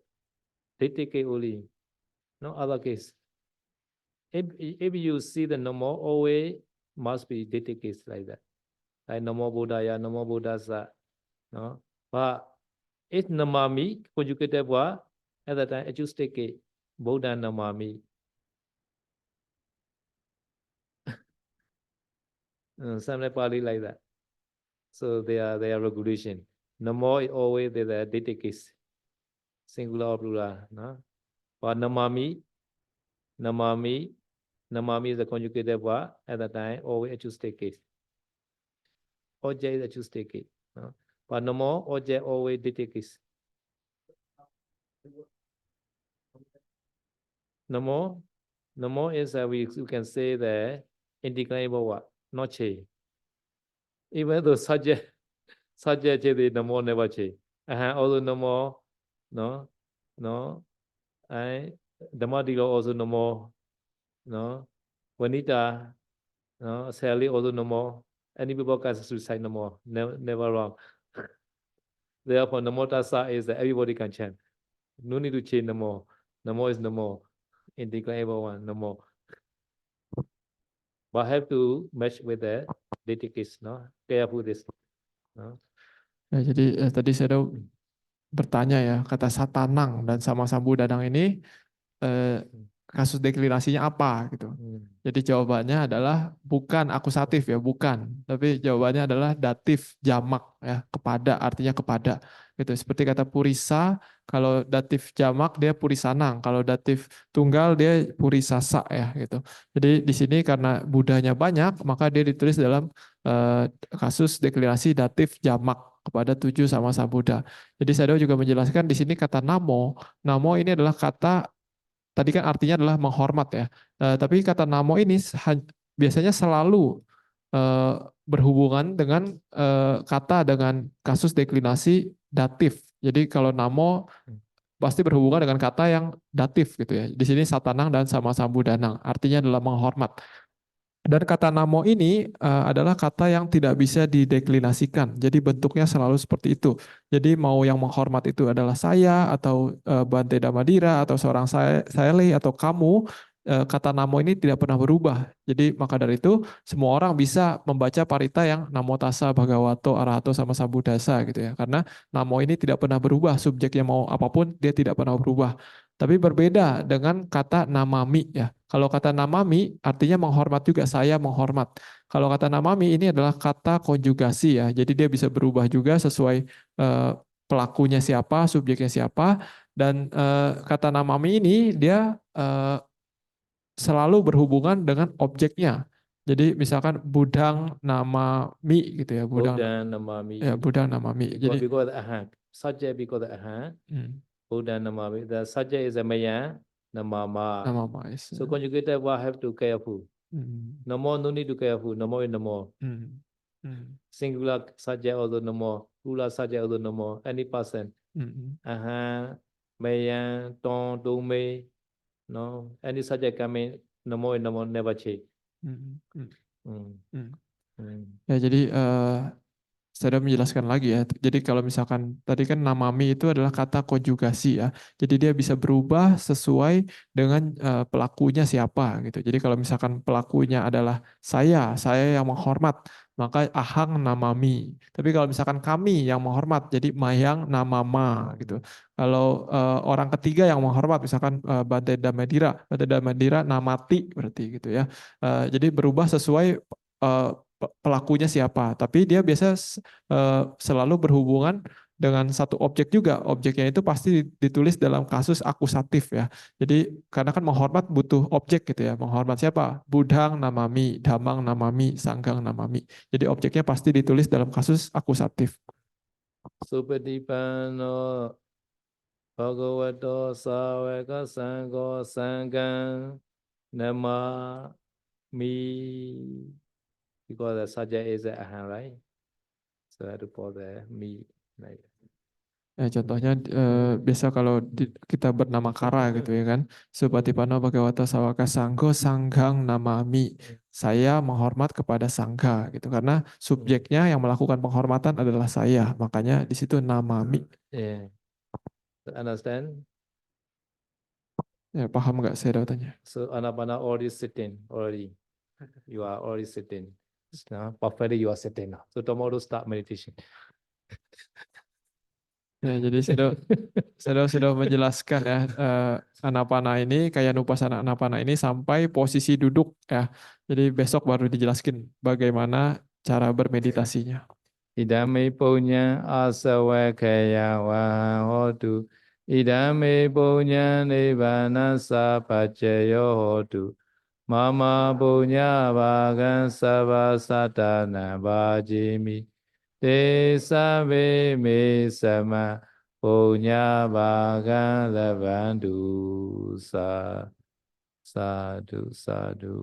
Dittike only, no other case. If you see the Namo, always must be Dittike like that. Like Namo Buddhaya, Namo Buddhasa. No? But it's Namami, conjugated word, at that time, Ajustike, Buddha Namami. Some Nepali like that. So they are regulation. Namo is always the dative case, singular or plural. No? But namami is the conjugated verb at the time, always acoustic case. Object is acoustic case. No? But namo, object always dative case. Namo is we can say the indeclinable word, not change. Even though subject change, the namo never change. Also namo, no. I Damadilo also namo, no. Vanita, no. Sally also namo. Any people can suicide namo. Never wrong. Therefore, namo tassa is that everybody can chant. No need to change namo. Namo is namo. Indeclinable one, namo. But have to match with the dedication, no? Careful this, no? Ya, jadi tadi saya bertanya ya, kata satanang dan sama sambu dadang ini kasus deklinasinya apa gitu. Jadi jawabannya adalah bukan akusatif ya, bukan. Tapi jawabannya adalah datif jamak ya, kepada, artinya kepada. Gitu. Seperti kata purisa, kalau datif jamak dia purisanang, kalau datif tunggal dia purisasa ya gitu. Jadi di sini karena budanya banyak, maka dia ditulis dalam kasus deklinasi datif jamak kepada 7 sama Sambuddha. Jadi saya juga menjelaskan di sini kata namo. Namo ini adalah kata, tadi kan artinya adalah menghormat ya. Tapi kata namo ini biasanya selalu berhubungan dengan kata dengan kasus deklinasi datif. Jadi kalau namo pasti berhubungan dengan kata yang datif gitu ya. Di sini satanang dan sama sambudanang, artinya adalah menghormat. Dan kata namo ini adalah kata yang tidak bisa dideklinasikan. Jadi bentuknya selalu seperti itu. Jadi mau yang menghormat itu adalah saya atau Bante Damadira atau seorang saya atau kamu, kata namo ini tidak pernah berubah. Jadi maka dari itu semua orang bisa membaca parita yang namo tassa bhagavato arahato sama sambuddhassa gitu ya. Karena namo ini tidak pernah berubah, subjeknya mau apapun dia tidak pernah berubah. Tapi berbeda dengan kata namami ya. Kalau kata namami artinya menghormat juga, saya menghormat. Kalau kata namami ini adalah kata konjugasi ya. Jadi dia bisa berubah juga sesuai pelakunya siapa, subjeknya siapa. Dan kata namami ini dia selalu berhubungan dengan objeknya. Jadi misalkan budang nama mi gitu ya, budang namami. ya, budang nama mi. Jadi because subject because Buddha namami. The subject is a maya namama. nama mais. So conjugated verb have to careful. Namo no need to careful. Namo is namo. Singular subject also namo. Plural subject also namo. Any person. Maya, ton, dome. No, any subject coming namo is namo, never change. Ya jadi saya udah menjelaskan lagi ya. Jadi kalau misalkan tadi kan namami itu adalah kata konjugasi ya. Jadi dia bisa berubah sesuai dengan pelakunya siapa gitu. Jadi kalau misalkan pelakunya adalah saya yang menghormat, maka ahang namami. Tapi kalau misalkan kami yang menghormat, jadi mayang namama gitu. Kalau orang ketiga yang menghormat, misalkan Bante Damadira namati berarti gitu ya. Jadi berubah sesuai pelakunya siapa, tapi dia biasa selalu berhubungan dengan satu objek juga. Objeknya itu pasti ditulis dalam kasus akusatif ya. Jadi karena kan menghormat butuh objek gitu ya. Menghormat siapa? Budhang namami, damang namami, sanggang namami. Jadi objeknya pasti ditulis dalam kasus akusatif. Supatipano bhagavato sawaka sangho sanggang nama mi. Because the subject is aham, right? So I have to put the me. Like. Ya, contohnya biasa kalau kita bernama Kara gitu ya kan. Supatipano bhagavato sawaka sangho sanggang namami. Saya menghormat kepada sangha gitu. Karena subjeknya yang melakukan penghormatan adalah saya. Makanya di situ namami. Yeah. Understand? Ya, paham nggak saya tanya? So Anapana already sitting already. You are already sitting. Now perfectly you are sitting now. So tomorrow start meditation. Ya, jadi sudah menjelaskan ya anapana ini kayak nupasana anapana ini sampai posisi duduk ya. Jadi besok baru dijelaskan bagaimana cara bermeditasinya. ဣဒံမေပုညံအာစဝခေယဝဟံဟောတုဣဒံမေပုညံနိဗ္ဗာနံသဗ္ဗจเจယောဟောတုမမပုညဘာကံသဗ္ဗသတ္တနံဘာဂျေမိတေသဗ္ဗေမေသမံပုညဘာကံလဗန္တုသာသာဓုသာဓု